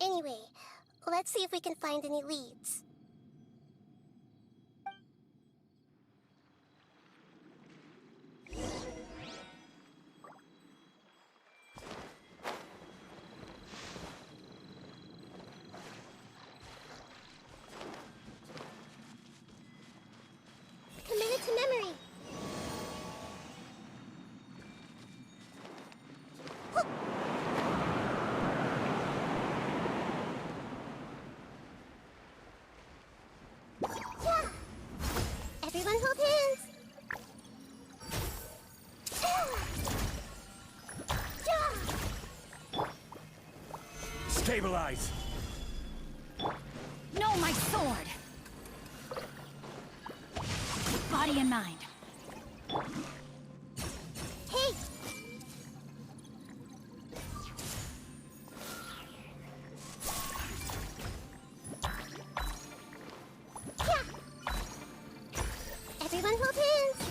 Speaker 7: Anyway, let's see if we can find any leads. Committed to memory. Everyone hold hands.
Speaker 8: Stabilize!
Speaker 1: No, my sword! Body and mind.
Speaker 3: Hey!
Speaker 7: Everyone hold hands.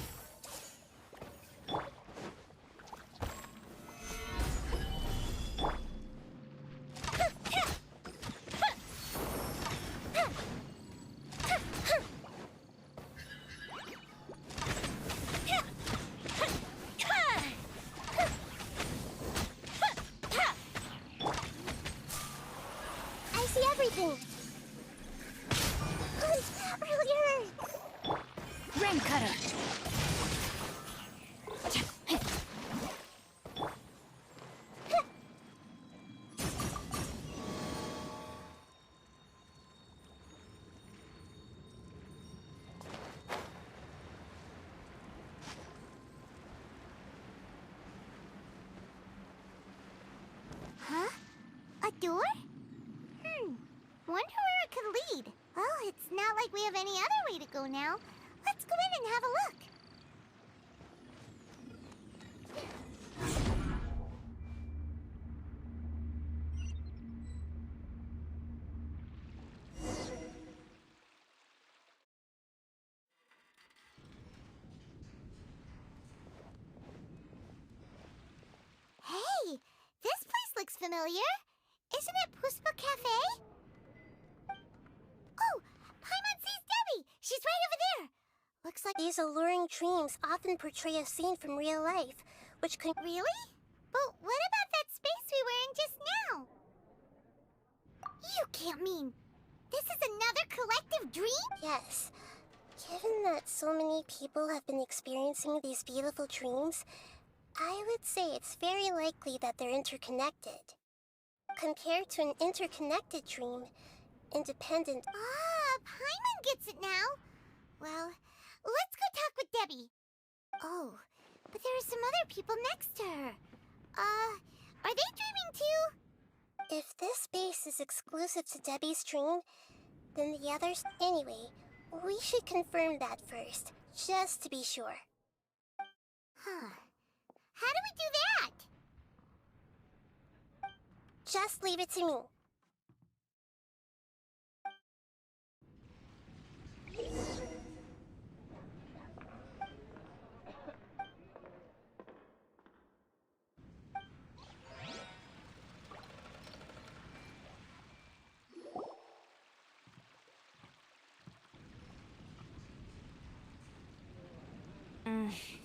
Speaker 7: I see everything. Earlier.
Speaker 1: Ring cutter.
Speaker 3: Huh? A door? Wonder where it could lead. Well, it's not like we have any other way to go now. Let's go in and have a look. Hey, this place looks familiar. Isn't it Puspa Cafe? Oh, Paimon sees Debbie! She's right over there! Looks like
Speaker 7: These alluring dreams often portray a scene from real life, which can...
Speaker 3: Really? But what about that space we were in just now? You can't mean... This is another collective dream?
Speaker 7: Yes. Given that so many people have been experiencing these beautiful dreams, I would say it's very likely that they're interconnected. Compared to an interconnected dream, independent...
Speaker 3: Ah, Paimon gets it now. Well, let's go talk with Debbie. Oh, but there are some other people next to her. Are they dreaming too?
Speaker 7: If this space is exclusive to Debbie's dream, then the others... Anyway, we should confirm that first, just to be sure.
Speaker 3: Huh. How do we do that?
Speaker 7: Just leave it to me.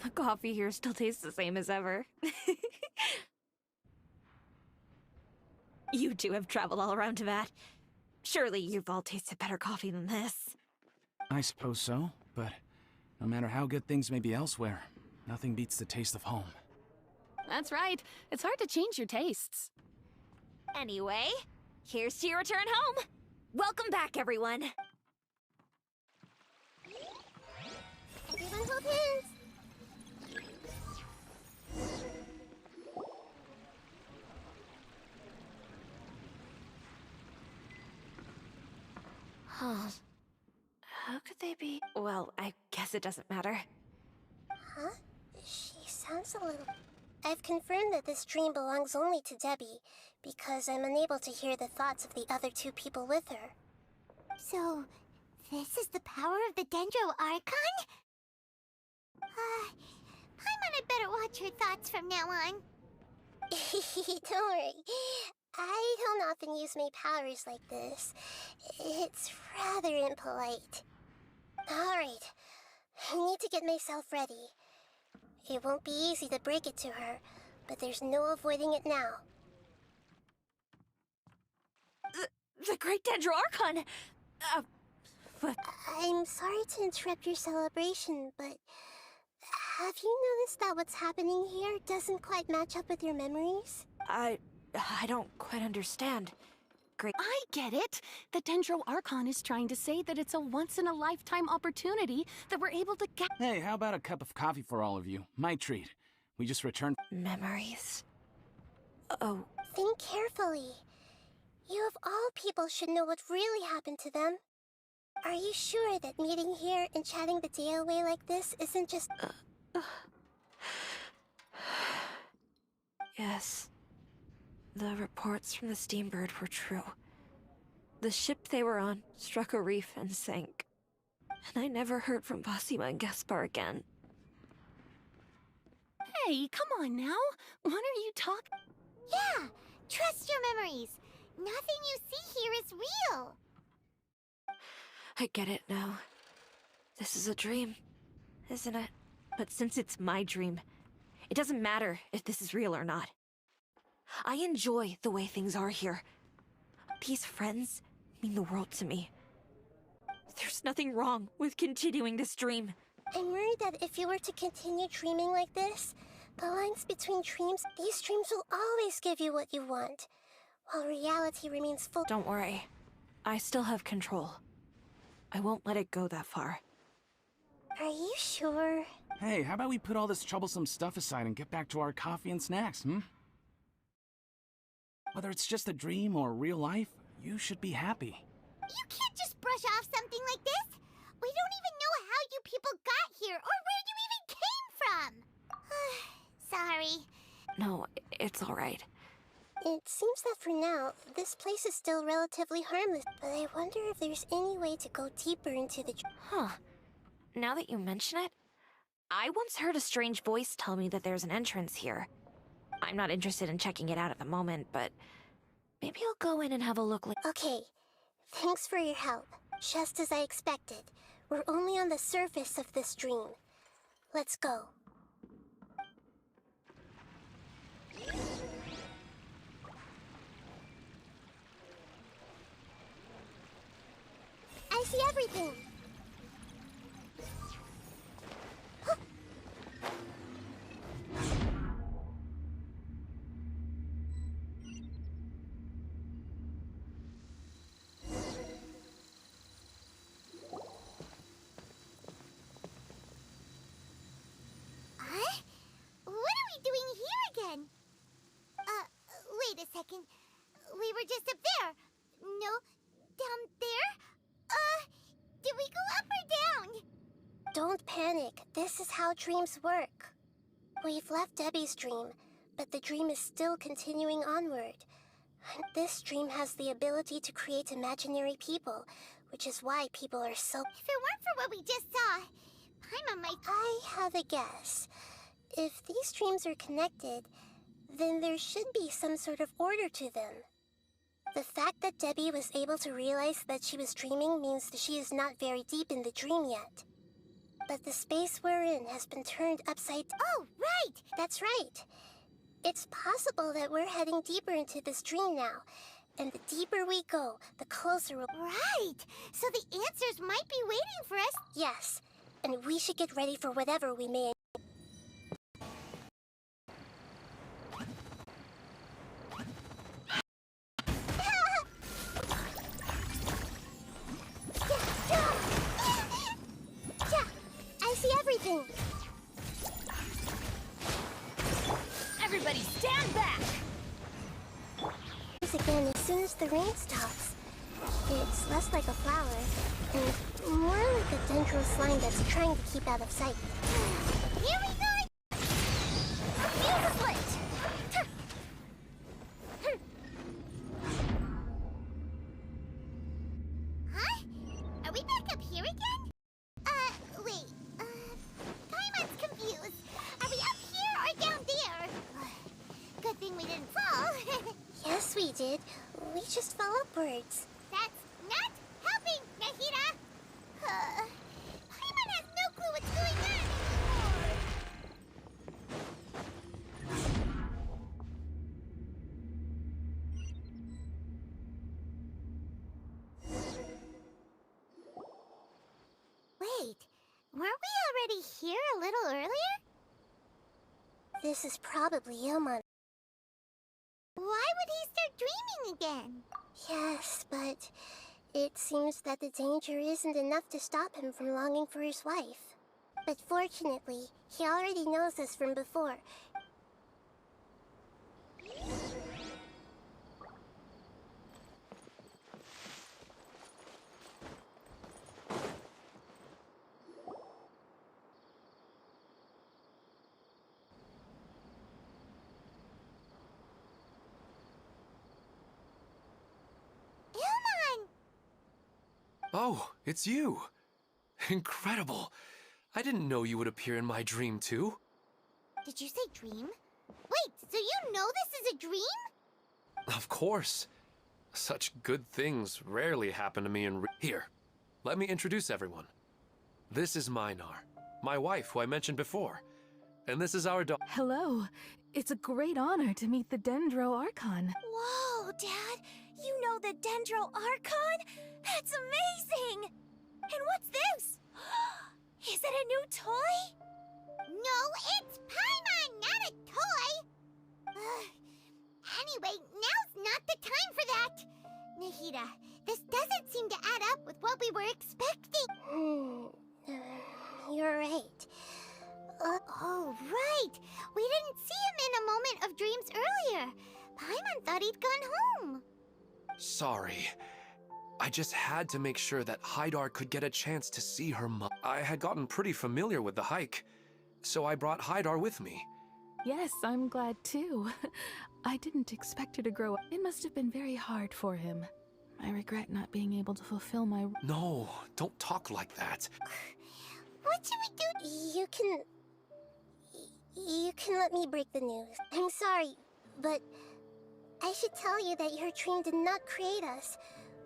Speaker 1: The coffee here still tastes the same as ever. You two have traveled all around Tibet. Surely you've all tasted better coffee than this.
Speaker 10: I suppose so, but no matter how good things may be elsewhere, nothing beats the taste of home.
Speaker 11: That's right. It's hard to change your tastes.
Speaker 1: Anyway, here's to your return home. Welcome back, everyone.
Speaker 7: Everyone hold hands.
Speaker 1: Huh. How could they be? Well, I guess it doesn't matter.
Speaker 7: Huh? She sounds a little... I've confirmed that this dream belongs only to Debbie, because I'm unable to hear the thoughts of the other two people with her.
Speaker 3: So, this is the power of the Dendro Archon? Paimon had better watch her thoughts from now on.
Speaker 7: Don't worry. I don't often use my powers like this. It's rather impolite. Alright, I need to get myself ready. It won't be easy to break it to her, but there's no avoiding it now.
Speaker 1: The Great Dendro Archon! But...
Speaker 7: I'm sorry to interrupt your celebration, but... have you noticed that what's happening here doesn't quite match up with your memories?
Speaker 1: I don't quite understand. Great.
Speaker 11: I get it. The Dendro Archon is trying to say that it's a once-in-a-lifetime opportunity that we're able to get.
Speaker 10: Hey, how about a cup of coffee for all of you? My treat. We just returned.
Speaker 1: Memories? Oh.
Speaker 7: Think carefully. You of all people should know what really happened to them. Are you sure that meeting here and chatting the day away like this isn't just...
Speaker 1: Yes. The reports from the Steambird were true. The ship they were on struck a reef and sank. And I never heard from Basima and Gaspar again.
Speaker 11: Hey, come on now. What are you talking?
Speaker 3: Yeah, trust your memories. Nothing you see here is real.
Speaker 1: I get it now. This is a dream, isn't it? But since it's my dream, it doesn't matter if this is real or not. I enjoy the way things are here. These friends mean the world to me. There's nothing wrong with continuing this dream.
Speaker 7: I'm worried that if you were to continue dreaming like this, the lines between dreams, these dreams will always give you what you want, while reality remains full.
Speaker 1: Don't worry. I still have control. I won't let it go that far.
Speaker 7: Are you sure?
Speaker 10: Hey, how about we put all this troublesome stuff aside and get back to our coffee and snacks, Whether it's just a dream or real life, you should be happy.
Speaker 3: You can't just brush off something like this. We don't even know how you people got here or where you even came from. Sorry.
Speaker 1: No, it's all right.
Speaker 7: It seems that for now, this place is still relatively harmless, but I wonder if there's any way to go deeper into the...
Speaker 1: Huh. Now that you mention it, I once heard a strange voice tell me that there's an entrance here. I'm not interested in checking it out at the moment, but maybe I'll go in and have a look later.
Speaker 7: Okay, thanks for your help. Just as I expected, we're only on the surface of this dream. Let's go. I see everything.
Speaker 3: Wait a second. We were just up there. No, down there? Did we go up or down?
Speaker 7: Don't panic. This is how dreams work. We've left Debbie's dream, but the dream is still continuing onward. This dream has the ability to create imaginary people, which is why people are so...
Speaker 3: If it weren't for what we just saw, Paimon might...
Speaker 7: I have a guess. If these dreams are connected, then there should be some sort of order to them. The fact that Debbie was able to realize that she was dreaming means that she is not very deep in the dream yet. but the space we're in has been turned upside.
Speaker 3: Oh, right!
Speaker 7: That's right. It's possible that we're heading deeper into this dream now. And the deeper we go, the closer we'll...
Speaker 3: Right! So the answers might be waiting for us.
Speaker 7: Yes. And we should get ready for whatever we may... I see everything.
Speaker 1: Everybody stand back!
Speaker 7: Again as soon as the rain stops. It's less like a flower, and more like a dendro slime that's trying to keep out of sight.
Speaker 3: Here we go! The fuse is lit! Huh? Are we back up here again? Wait. Paimon's confused. Are we up here or down there? Good thing we didn't fall.
Speaker 7: Yes, we did. We just fell upwards.
Speaker 3: That's not helping, Nahida! Paimon has no clue what's going on anymore. Wait, weren't we already here a little earlier?
Speaker 7: This is probably Ilmon.
Speaker 3: Why would he start dreaming again?
Speaker 7: Yes, but it seems that the danger isn't enough to stop him from longing for his wife. But fortunately, he already knows us from before.
Speaker 4: Oh, it's you! Incredible! I didn't know you would appear in my dream, too.
Speaker 3: Did you say dream? Wait, so you know this is a dream?
Speaker 4: Of course. Such good things rarely happen to me in Here, let me introduce everyone. This is Minar, my wife who I mentioned before. And this is our daughter.
Speaker 11: Hello. It's a great honor to meet the Dendro Archon.
Speaker 1: Whoa, Dad! You know the Dendro Archon? That's amazing! And what's this? Is it a new toy?
Speaker 3: No, it's Paimon, not a toy! Anyway, now's not the time for that! Nahida, this doesn't seem to add up with what we were expecting.
Speaker 7: You're right.
Speaker 3: Oh, right! We didn't see him in a moment of dreams earlier. Paimon thought he'd gone home.
Speaker 4: Sorry. I just had to make sure that Haidar could get a chance to see her mom. I had gotten pretty familiar with the hike, so I brought Haidar with me.
Speaker 11: Yes, I'm glad too. I didn't expect her to grow up. It must have been very hard for him. I regret not being able to fulfill my...
Speaker 4: No, don't talk like that.
Speaker 3: What should we do?
Speaker 7: You can let me break the news. I'm sorry, but I should tell you that your dream did not create us.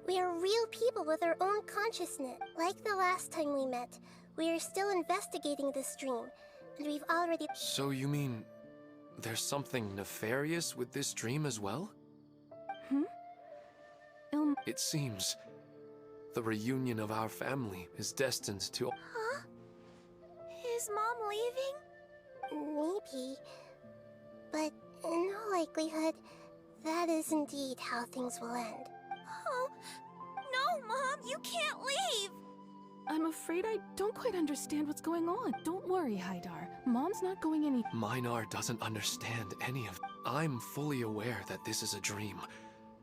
Speaker 7: We are real people with our own consciousness. Like the last time we met, we are still investigating this dream, and we've already...
Speaker 4: So you mean there's something nefarious with this dream as well? It seems the reunion of our family is destined to...
Speaker 1: Huh? Is Mom leaving?
Speaker 7: Maybe. But in all likelihood, that is indeed how things will end.
Speaker 1: Oh, no, Mom, you can't leave!
Speaker 11: I'm afraid I don't quite understand what's going on. Don't worry, Haidar. Mom's not going any...
Speaker 4: Minar doesn't understand any of... I'm fully aware that this is a dream,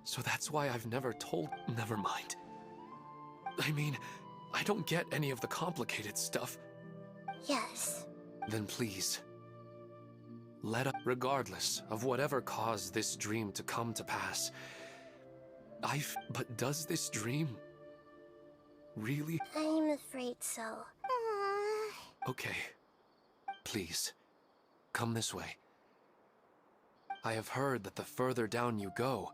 Speaker 4: so that's why I've never told... Never mind. I mean, I don't get any of the complicated stuff.
Speaker 7: Yes.
Speaker 4: Then please, let us... Regardless of whatever caused this dream to come to pass, But does this dream... really...
Speaker 7: I'm afraid so.
Speaker 4: Okay. Please, come this way. I have heard that the further down you go,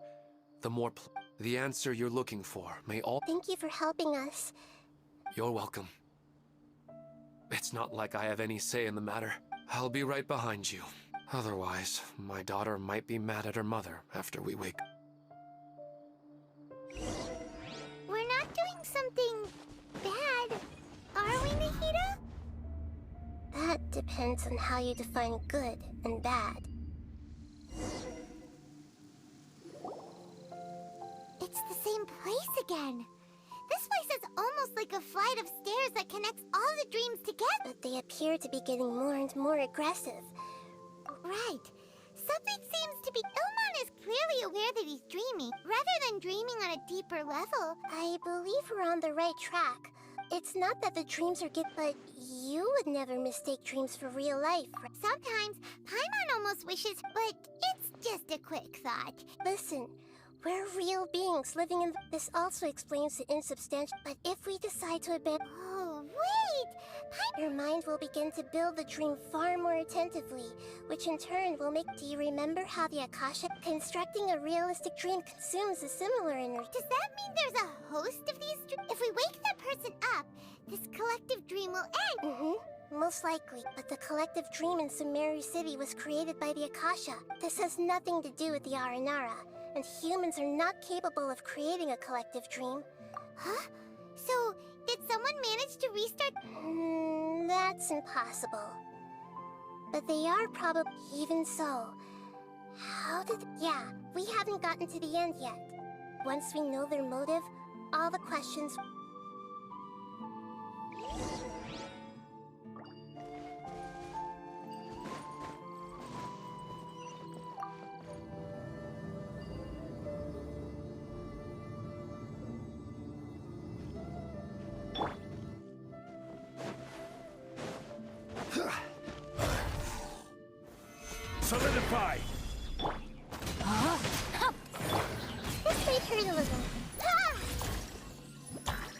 Speaker 4: the more the answer you're looking for may all...
Speaker 7: Thank you for helping us.
Speaker 4: You're welcome. It's not like I have any say in the matter. I'll be right behind you. Otherwise, my daughter might be mad at her mother after we wake.
Speaker 3: We're not doing something bad, are we, Nahida?
Speaker 7: That depends on how you define good and bad.
Speaker 3: It's the same place again. This place is almost like a flight of stairs that connects all the dreams together.
Speaker 7: But they appear to be getting more and more aggressive.
Speaker 3: Right. Something seems to be... Ilmon is clearly aware that he's dreaming, rather than dreaming on a deeper level.
Speaker 7: I believe we're on the right track. It's not that the dreams are but you would never mistake dreams for real life.
Speaker 3: Sometimes, Paimon almost wishes, but it's just a quick thought.
Speaker 7: Listen, we're real beings living in... This also explains the insubstantial... But if we decide to abandon...
Speaker 3: Oh, wait!
Speaker 7: Your mind will begin to build the dream far more attentively, which in turn will make... Do you remember how the Akasha... Constructing a realistic dream consumes a similar energy?
Speaker 3: Does that mean there's a host of these dreams? If we wake that person up, this collective dream will end.
Speaker 7: Mm-hmm. Most likely. But the collective dream in Sumeru City was created by the Akasha. This has nothing to do with the Aranara, and humans are not capable of creating a collective dream.
Speaker 3: Huh? So, did someone manage to restart?
Speaker 7: That's impossible. But they are probably... Even so... How did... Yeah, we haven't gotten to the end yet. Once we know their motive, all the questions...
Speaker 8: Solidify!
Speaker 7: This may hurt a little.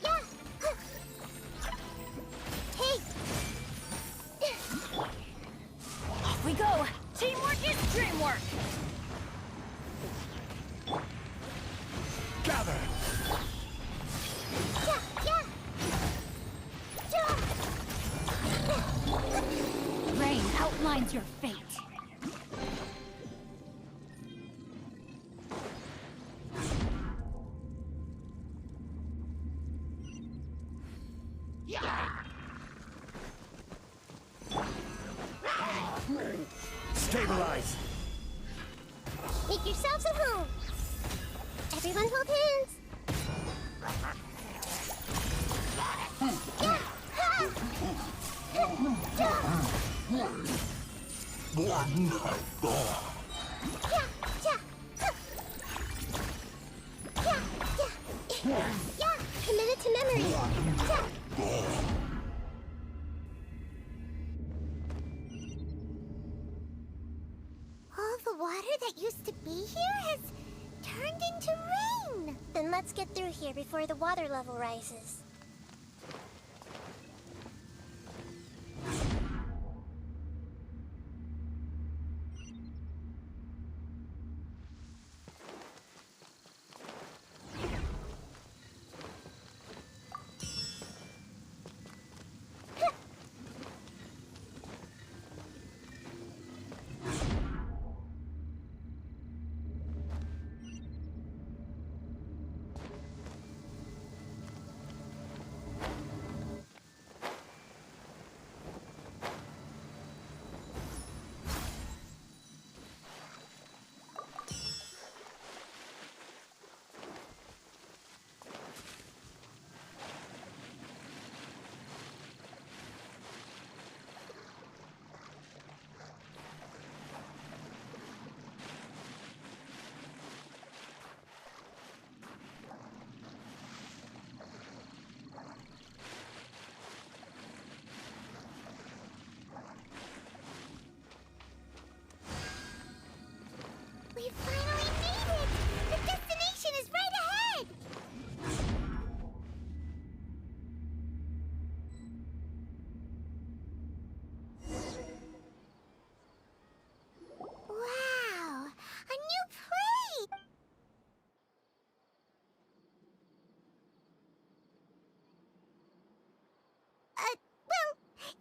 Speaker 7: Yeah! Hey!
Speaker 1: Off we go! Teamwork is dreamwork!
Speaker 8: Gather!
Speaker 1: Rain outlines your fate.
Speaker 8: Stabilize!
Speaker 7: Make yourselves at home! Everyone hold hands! Yeah! Ha! Yeah! Committed to memory!
Speaker 3: All the water that used to be here has turned into rain.
Speaker 7: Then let's get through here before the water level rises.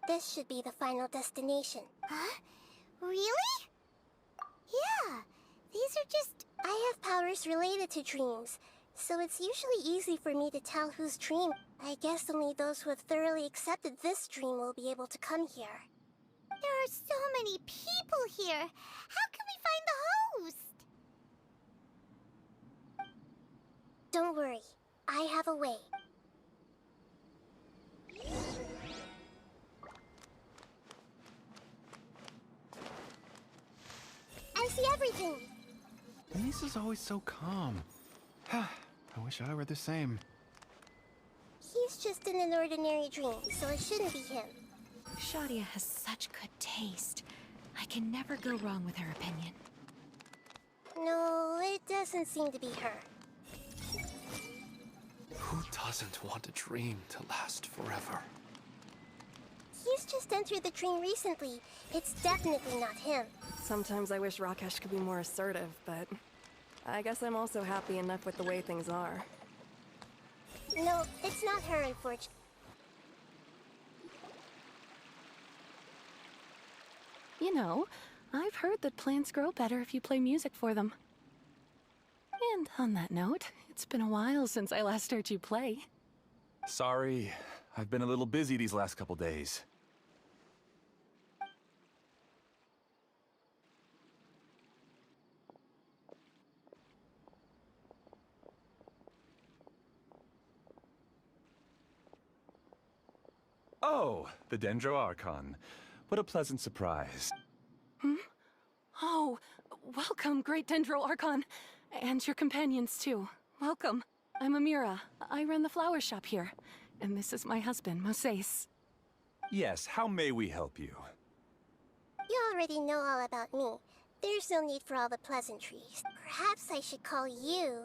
Speaker 7: This should be the final destination.
Speaker 3: Huh? Really? Yeah, these are just...
Speaker 7: I have powers related to dreams, so it's usually easy for me to tell whose dream. I guess only those who have thoroughly accepted this dream will be able to come here.
Speaker 3: There are so many people here. How can we find the host?
Speaker 7: Don't worry, I have a way. I see everything!
Speaker 12: Lisa's always so calm. I wish I were the same.
Speaker 7: He's just in an ordinary dream, so it shouldn't be him.
Speaker 1: Shadia has such good taste. I can never go wrong with her opinion.
Speaker 7: No, it doesn't seem to be her.
Speaker 4: Who doesn't want a dream to last forever?
Speaker 7: He's just entered the dream recently. It's definitely not him.
Speaker 13: Sometimes I wish Rakesh could be more assertive, but I guess I'm also happy enough with the way things are.
Speaker 7: No, it's not her, unfortunately.
Speaker 11: You know, I've heard that plants grow better if you play music for them. And on that note, it's been a while since I last heard you play.
Speaker 12: Sorry, I've been a little busy these last couple days. Oh, the Dendro Archon. What a pleasant surprise.
Speaker 11: Oh, welcome, Great Dendro Archon. And your companions, too. Welcome. I'm Amira. I run the flower shop here. And this is my husband, Moses.
Speaker 12: Yes, how may we help you?
Speaker 7: You already know all about me. There's no need for all the pleasantries. Perhaps I should call you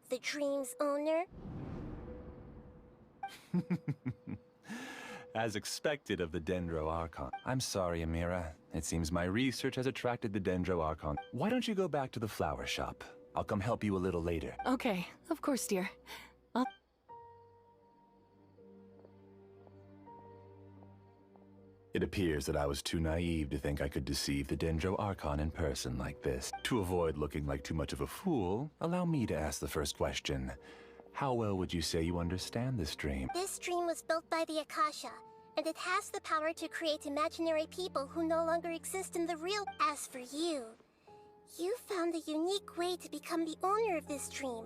Speaker 7: the dream's owner?
Speaker 12: As expected of the Dendro Archon. I'm sorry, Amira. It seems my research has attracted the Dendro Archon. Why don't you go back to the flower shop? I'll come help you a little later.
Speaker 11: Okay, of course, dear.
Speaker 12: It appears that I was too naive to think I could deceive the Dendro Archon in person like this. To avoid looking like too much of a fool, allow me to ask the first question. How well would you say you understand this dream?
Speaker 7: This dream was built by the Akasha, and it has the power to create imaginary people who no longer exist in the real. As for you, you found a unique way to become the owner of this dream,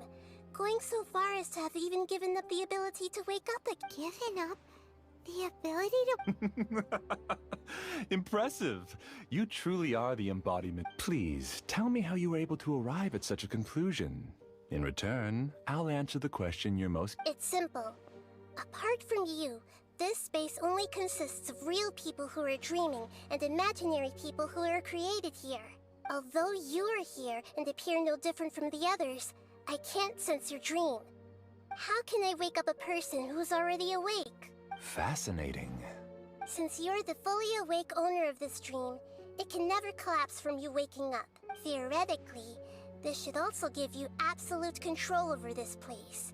Speaker 7: going so far as to have even given up the ability to wake up again.
Speaker 3: Given up the ability to...
Speaker 12: Impressive! You truly are the embodiment. Please, tell me how you were able to arrive at such a conclusion. In return, I'll answer the question you're most...
Speaker 7: It's simple. Apart from you, this space only consists of real people who are dreaming and imaginary people who are created here. Although you are here and appear no different from the others, I can't sense your dream. How can I wake up a person who's already awake?
Speaker 12: Fascinating.
Speaker 7: Since you're the fully awake owner of this dream, it can never collapse from you waking up. Theoretically, this should also give you absolute control over this place.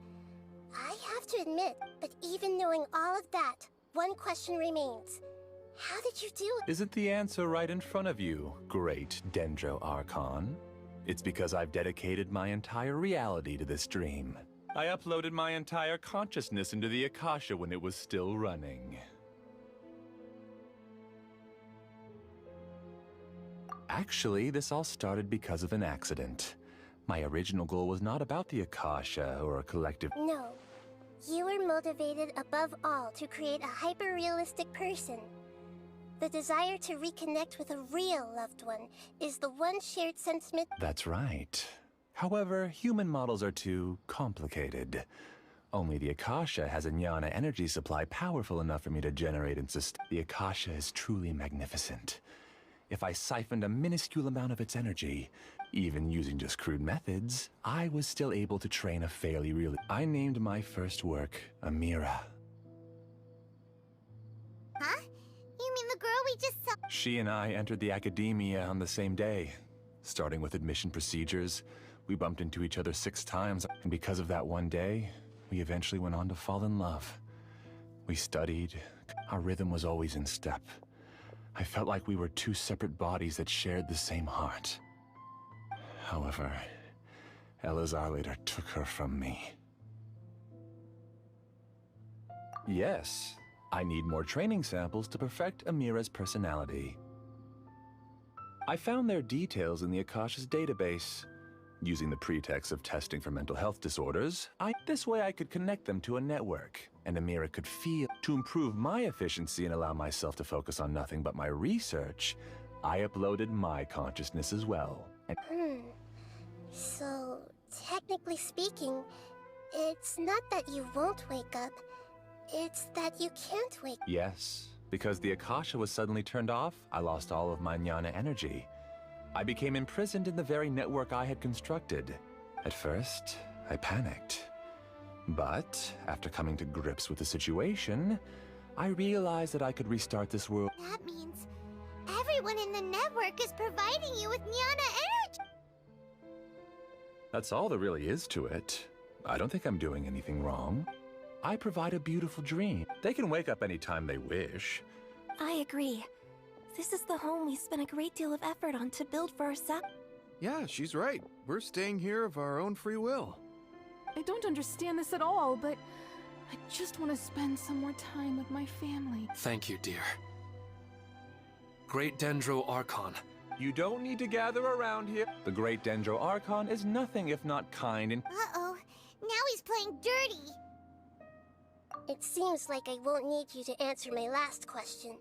Speaker 7: I have to admit, but even knowing all of that, one question remains. How did you do it?
Speaker 12: Isn't the answer right in front of you, Great Dendro Archon? It's because I've dedicated my entire reality to this dream. I uploaded my entire consciousness into the Akasha when it was still running. Actually, this all started because of an accident. My original goal was not about the Akasha or a collective...
Speaker 7: No. You were motivated above all to create a hyper-realistic person. The desire to reconnect with a real loved one is the one shared sentiment...
Speaker 12: That's right. However, human models are too complicated. Only the Akasha has a jnana energy supply powerful enough for me to generate and sustain. The Akasha is truly magnificent. If I siphoned a minuscule amount of its energy, even using just crude methods, I was still able to train a fairly real... I named my first work Amira.
Speaker 3: Huh? You mean the girl we just saw?
Speaker 12: She and I entered the academia on the same day. Starting with admission procedures, we bumped into each other 6 times, and because of that one day, we eventually went on to fall in love. We studied. Our rhythm was always in step. I felt like we were two separate bodies that shared the same heart. However, Elazar later took her from me. Yes, I need more training samples to perfect Amira's personality. I found their details in the Akasha's database. Using the pretext of testing for mental health disorders, this way I could connect them to a network, and Amira could feel. To improve my efficiency and allow myself to focus on nothing but my research, I uploaded my consciousness as well.
Speaker 7: So, technically speaking, it's not that you won't wake up, it's that you can't wake up.
Speaker 12: Yes, because the Akasha was suddenly turned off, I lost all of my jnana energy. I became imprisoned in the very network I had constructed. At first, I panicked. But, after coming to grips with the situation, I realized that I could restart this world.
Speaker 3: That means everyone in the network is providing you with jnana energy.
Speaker 12: That's all there really is to it. I don't think I'm doing anything wrong. I provide a beautiful dream. They can wake up anytime they wish.
Speaker 9: I agree. This is the home we spent a great deal of effort on to build for ourselves.
Speaker 14: Yeah, she's right. We're staying here of our own free will.
Speaker 11: I don't understand this at all, but I just want to spend some more time with my family.
Speaker 4: Thank you, dear. Great Dendro Archon.
Speaker 12: You don't need to gather around here. The Great Dendro Archon is nothing if not kind and...
Speaker 3: Uh-oh, now he's playing dirty.
Speaker 7: It seems like I won't need you to answer my last question.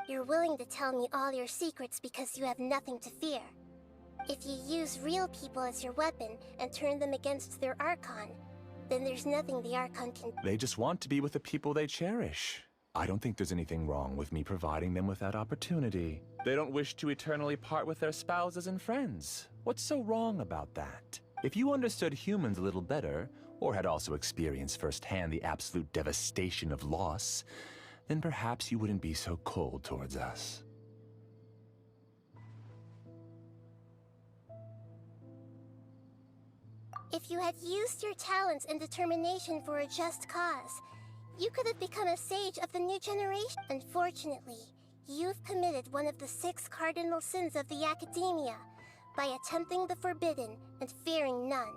Speaker 7: You're willing to tell me all your secrets because you have nothing to fear. If you use real people as your weapon and turn them against their Archon, then there's nothing the Archon can...
Speaker 12: They just want to be with the people they cherish. I don't think there's anything wrong with me providing them with that opportunity. They don't wish to eternally part with their spouses and friends. What's so wrong about that? If you understood humans a little better, or had also experienced firsthand the absolute devastation of loss, then perhaps you wouldn't be so cold towards us.
Speaker 7: If you had used your talents and determination for a just cause, you could have become a sage of the new generation. Unfortunately, you've committed one of the 6 cardinal sins of the Academia by attempting the forbidden and fearing none.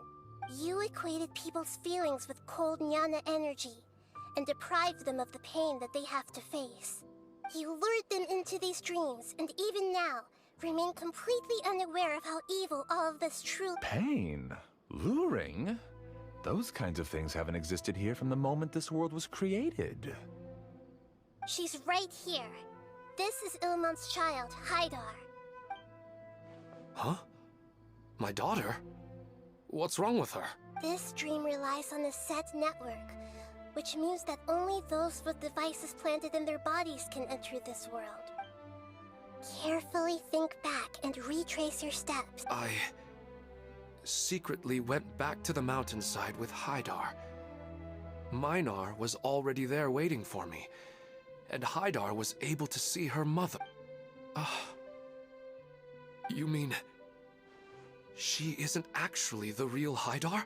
Speaker 7: You equated people's feelings with cold jnana energy and deprived them of the pain that they have to face. You lured them into these dreams, and even now, remain completely unaware of how evil all of this truly...
Speaker 12: Pain? Luring? Those kinds of things haven't existed here from the moment this world was created.
Speaker 7: She's right here. This is Ilmon's child, Haidar.
Speaker 4: Huh? My daughter? What's wrong with her?
Speaker 7: This dream relies on a set network, which means that only those with devices planted in their bodies can enter this world. Carefully think back and retrace your steps.
Speaker 4: I secretly went back to the mountainside with Haidar. Minar was already there waiting for me, and Haidar was able to see her mother. You mean she isn't actually the real Haidar?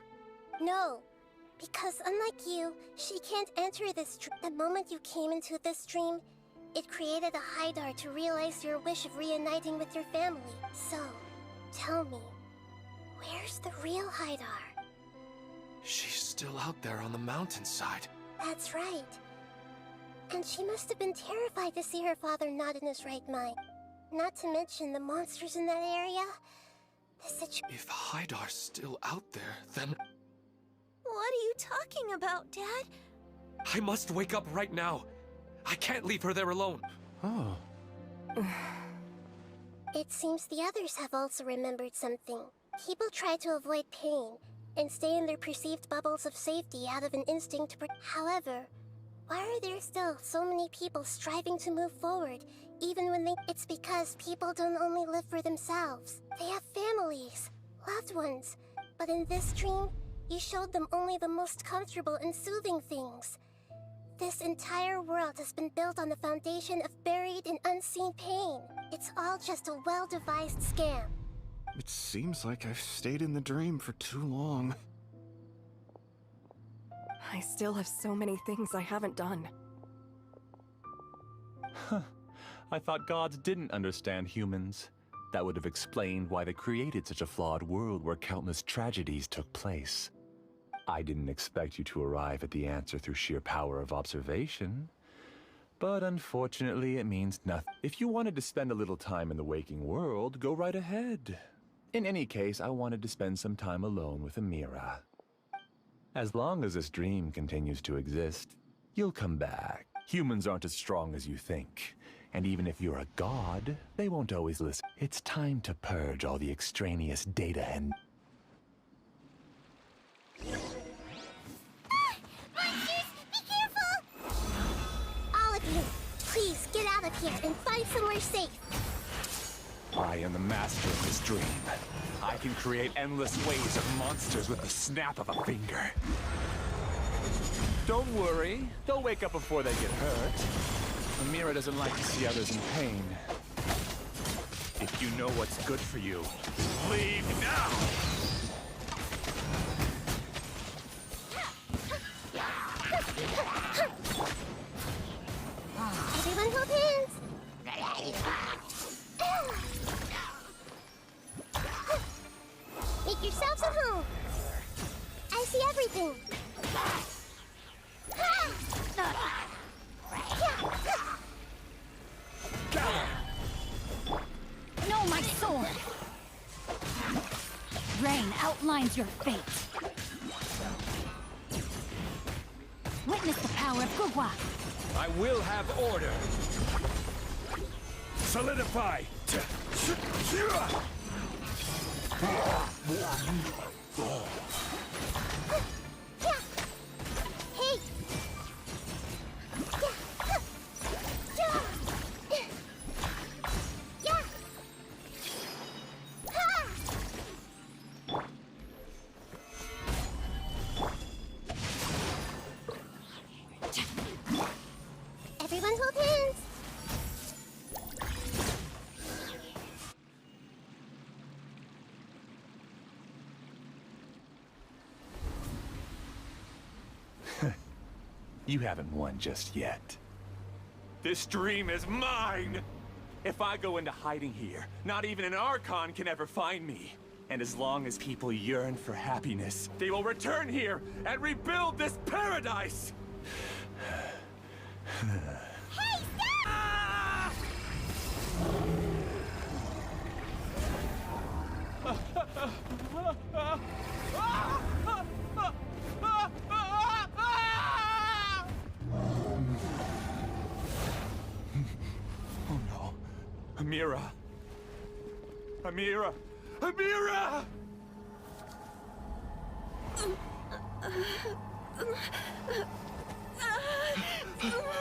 Speaker 7: No, because unlike you, she can't enter this dream. The moment you came into this dream, it created a Haidar to realize your wish of reuniting with your family. So, tell me, where's the real Haidar?
Speaker 4: She's still out there on the mountainside.
Speaker 7: That's right. And she must have been terrified to see her father not in his right mind. Not to mention the monsters in that area.
Speaker 4: If Haidar's still out there, then...
Speaker 1: What are you talking about, Dad?
Speaker 4: I must wake up right now. I can't leave her there alone.
Speaker 12: Oh.
Speaker 7: It seems the others have also remembered something. People try to avoid pain and stay in their perceived bubbles of safety out of an instinct to However, why are there still so many people striving to move forward, even when It's because people don't only live for themselves. They have families, loved ones. But in this dream, you showed them only the most comfortable and soothing things. This entire world has been built on the foundation of buried and unseen pain. It's all just a well-devised scam.
Speaker 14: It seems like I've stayed in the dream for too long.
Speaker 13: I still have so many things I haven't done.
Speaker 12: Huh. I thought gods didn't understand humans. That would have explained why they created such a flawed world where countless tragedies took place. I didn't expect you to arrive at the answer through sheer power of observation. But unfortunately, it means nothing. If you wanted to spend a little time in the waking world, go right ahead. In any case, I wanted to spend some time alone with Amira. As long as this dream continues to exist, you'll come back. Humans aren't as strong as you think. And even if you're a god, they won't always listen. It's time to purge all the extraneous data and...
Speaker 3: Monsters, be careful!
Speaker 7: All of you, please get out of here and find somewhere safe.
Speaker 12: I am the master of this dream. I can create endless waves of monsters with the snap of a finger. Don't worry, they'll wake up before they get hurt. Amira doesn't like to see others in pain. If you know what's good for you, leave now!
Speaker 7: Everyone hold hands. Make yourselves at home. I see everything.
Speaker 15: No, my sword! Rain outlines your fate. Witness the power of Gugwa.
Speaker 16: I will have order. Solidify.
Speaker 3: Hey!
Speaker 7: Everyone hold hands.
Speaker 12: You haven't won just yet. This dream is mine! If I go into hiding here, not even an Archon can ever find me. And as long as people yearn for happiness, they will return here and rebuild this paradise!
Speaker 3: Hey, stop!
Speaker 12: Oh no. Amira. Amira! Amira!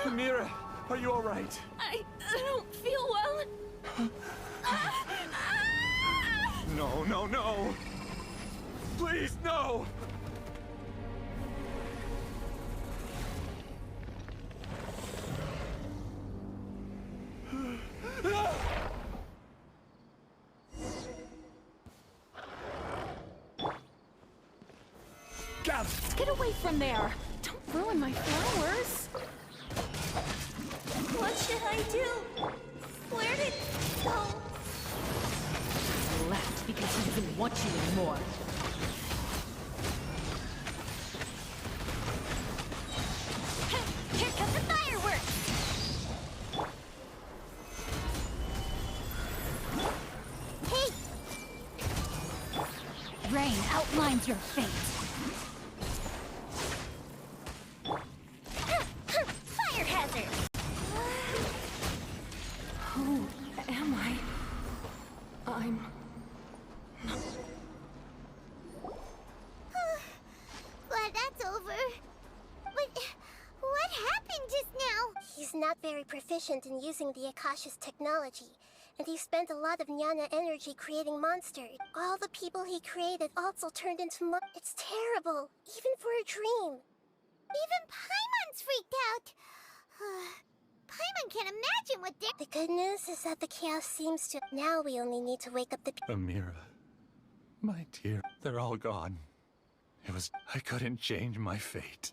Speaker 12: Amira, are you all right?
Speaker 9: I don't feel well.
Speaker 12: No, no, no! Please, no!
Speaker 15: Get away from there! Don't ruin my flowers!
Speaker 3: What should I do? Where did it go?
Speaker 15: He left because he doesn't want you anymore.
Speaker 3: Here comes the fireworks! Hey!
Speaker 15: Rain outlines your fate.
Speaker 3: Fire hazard!
Speaker 15: Who am I? I'm...
Speaker 3: Glad that's over. But what happened just now?
Speaker 7: He's not very proficient in using the Akasha's technology, and he spent a lot of Jnana energy creating monsters. All the people he created also turned into It's terrible, even for a dream.
Speaker 3: Even Paimon's freaked out. Paimon can't imagine what they're...
Speaker 7: The good news is that the chaos seems to... Now we only need to wake up the...
Speaker 12: Amira, my dear, they're all gone. I couldn't change my fate.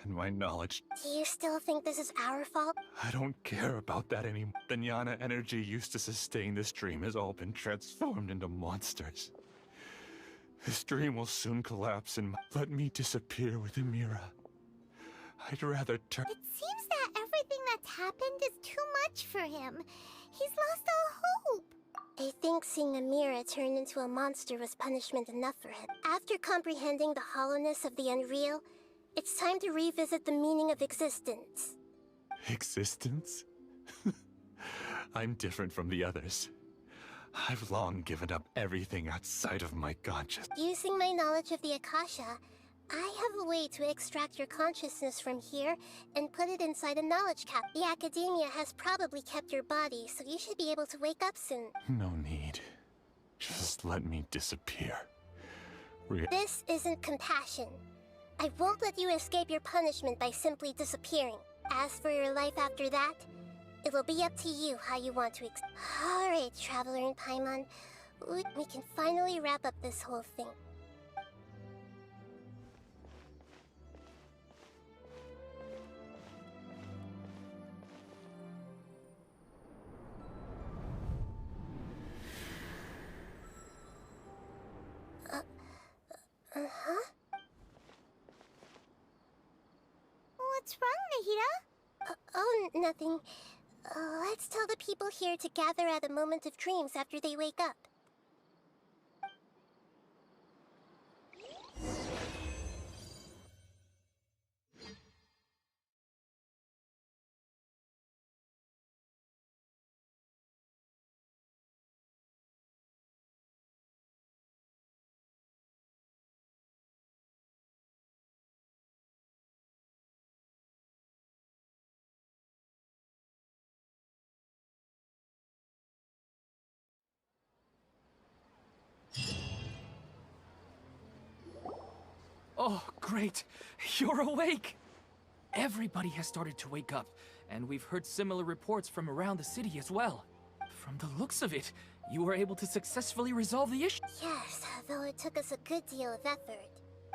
Speaker 12: and my knowledge.
Speaker 7: Do you still think this is our fault?
Speaker 12: I don't care about that anymore. The jnana energy used to sustain this dream has all been transformed into monsters. This dream will soon collapse and let me disappear with Amira. I'd rather turn.
Speaker 3: It seems that everything that's happened is too much for him. He's lost all hope.
Speaker 7: I think seeing Amira turn into a monster was punishment enough for him. After comprehending the hollowness of the unreal, it's time to revisit the meaning of existence.
Speaker 12: Existence? I'm different from the others. I've long given up everything outside of my consciousness.
Speaker 7: Using my knowledge of the Akasha, I have a way to extract your consciousness from here and put it inside a knowledge cap. The Academia has probably kept your body, so you should be able to wake up soon.
Speaker 12: No need. Just let me disappear.
Speaker 7: This isn't compassion. I won't let you escape your punishment by simply disappearing. As for your life after that, it'll be up to you how you want to Alright, Traveler and Paimon. We can finally wrap up this whole thing.
Speaker 3: What's wrong, Nahida?
Speaker 7: Oh, nothing. Let's tell the people here to gather at a moment of dreams after they wake up.
Speaker 2: Oh, great! You're awake! Everybody has started to wake up, and we've heard similar reports from around the city as well. From the looks of it, you were able to successfully resolve the issue.
Speaker 7: Yes, though it took us a good deal of effort.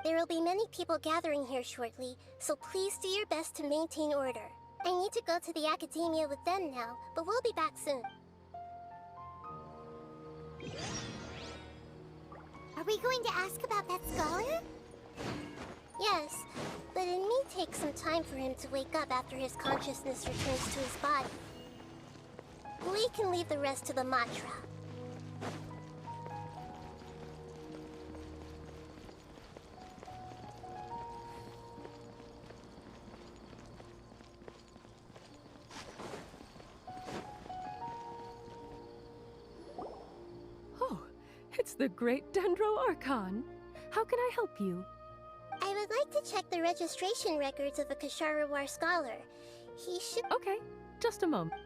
Speaker 7: There will be many people gathering here shortly, so please do your best to maintain order. I need to go to the Academia with them now, but we'll be back soon.
Speaker 3: Are we going to ask about that scholar?
Speaker 7: Yes, but it may take some time for him to wake up after his consciousness returns to his body. We can leave the rest to the Matra.
Speaker 17: Oh, it's the great Dendro Archon. How can I help you?
Speaker 7: I would like to check the registration records of a Kasharawar scholar. He should...
Speaker 17: Okay, just a moment.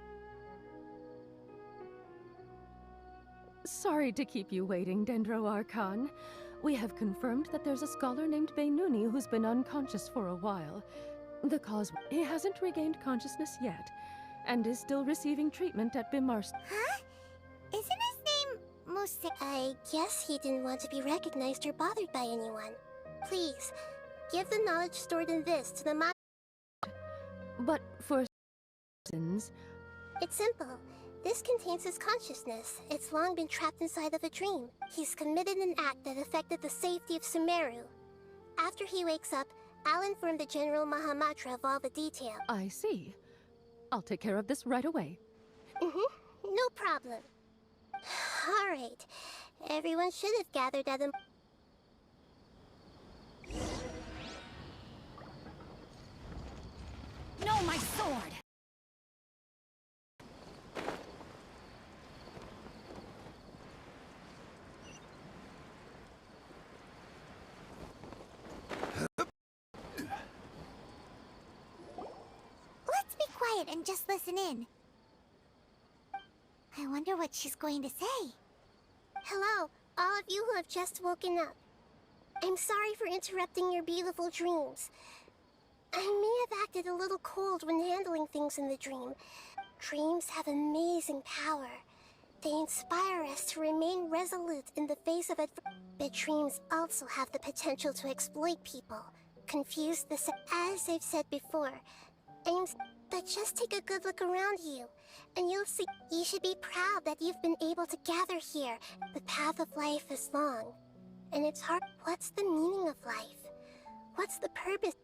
Speaker 17: Sorry to keep you waiting, Dendro Archon. We have confirmed that there's a scholar named Beinuni who's been unconscious for a while. The cause... He hasn't regained consciousness yet, and is still receiving treatment at Bimar's...
Speaker 3: Huh? Isn't his name Mose?
Speaker 7: I guess he didn't want to be recognized or bothered by anyone. Please, give the knowledge stored in this to the
Speaker 17: But for reasons...
Speaker 7: It's simple. This contains his consciousness. It's long been trapped inside of a dream. He's committed an act that affected the safety of Sumeru. After he wakes up, I'll inform the General Mahamatra of all the details.
Speaker 17: I see. I'll take care of this right away.
Speaker 7: No problem. Alright. Everyone should have gathered at a...
Speaker 1: No, my sword!
Speaker 3: Let's be quiet and just listen in. I wonder what she's going to say.
Speaker 7: Hello, all of you who have just woken up. I'm sorry for interrupting your beautiful dreams. I may have acted a little cold when handling things in the dream. Dreams have amazing power. They inspire us to remain resolute in the face of adversity. But dreams also have the potential to exploit people, confused as I've said before. But just take a good look around you, and you'll see you should be proud that you've been able to gather here. The path of life is long, and it's hard. What's the meaning of life? What's the purpose?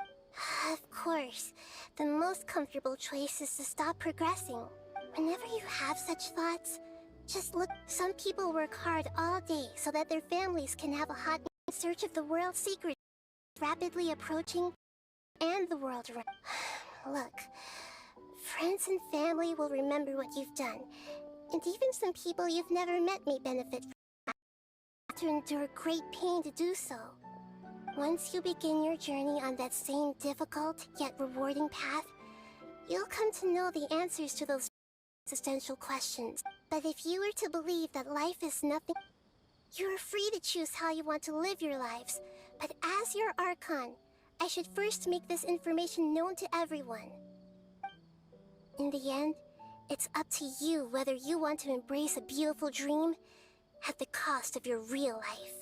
Speaker 7: Of course, the most comfortable choice is to stop progressing. Whenever you have such thoughts, just look. Some people work hard all day so that their families can have a hot meal in search of the world's secret, rapidly approaching, and the world around. Look, friends and family will remember what you've done, and even some people you've never met may benefit from it. Have to endure great pain to do so. Once you begin your journey on that same difficult yet rewarding path, you'll come to know the answers to those existential questions. But if you were to believe that life is nothing, you are free to choose how you want to live your lives. But as your Archon, I should first make this information known to everyone. In the end, it's up to you whether you want to embrace a beautiful dream at the cost of your real life.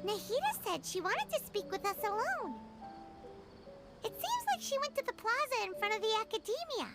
Speaker 3: Nahida said she wanted to speak with us alone. It seems like she went to the plaza in front of the academia.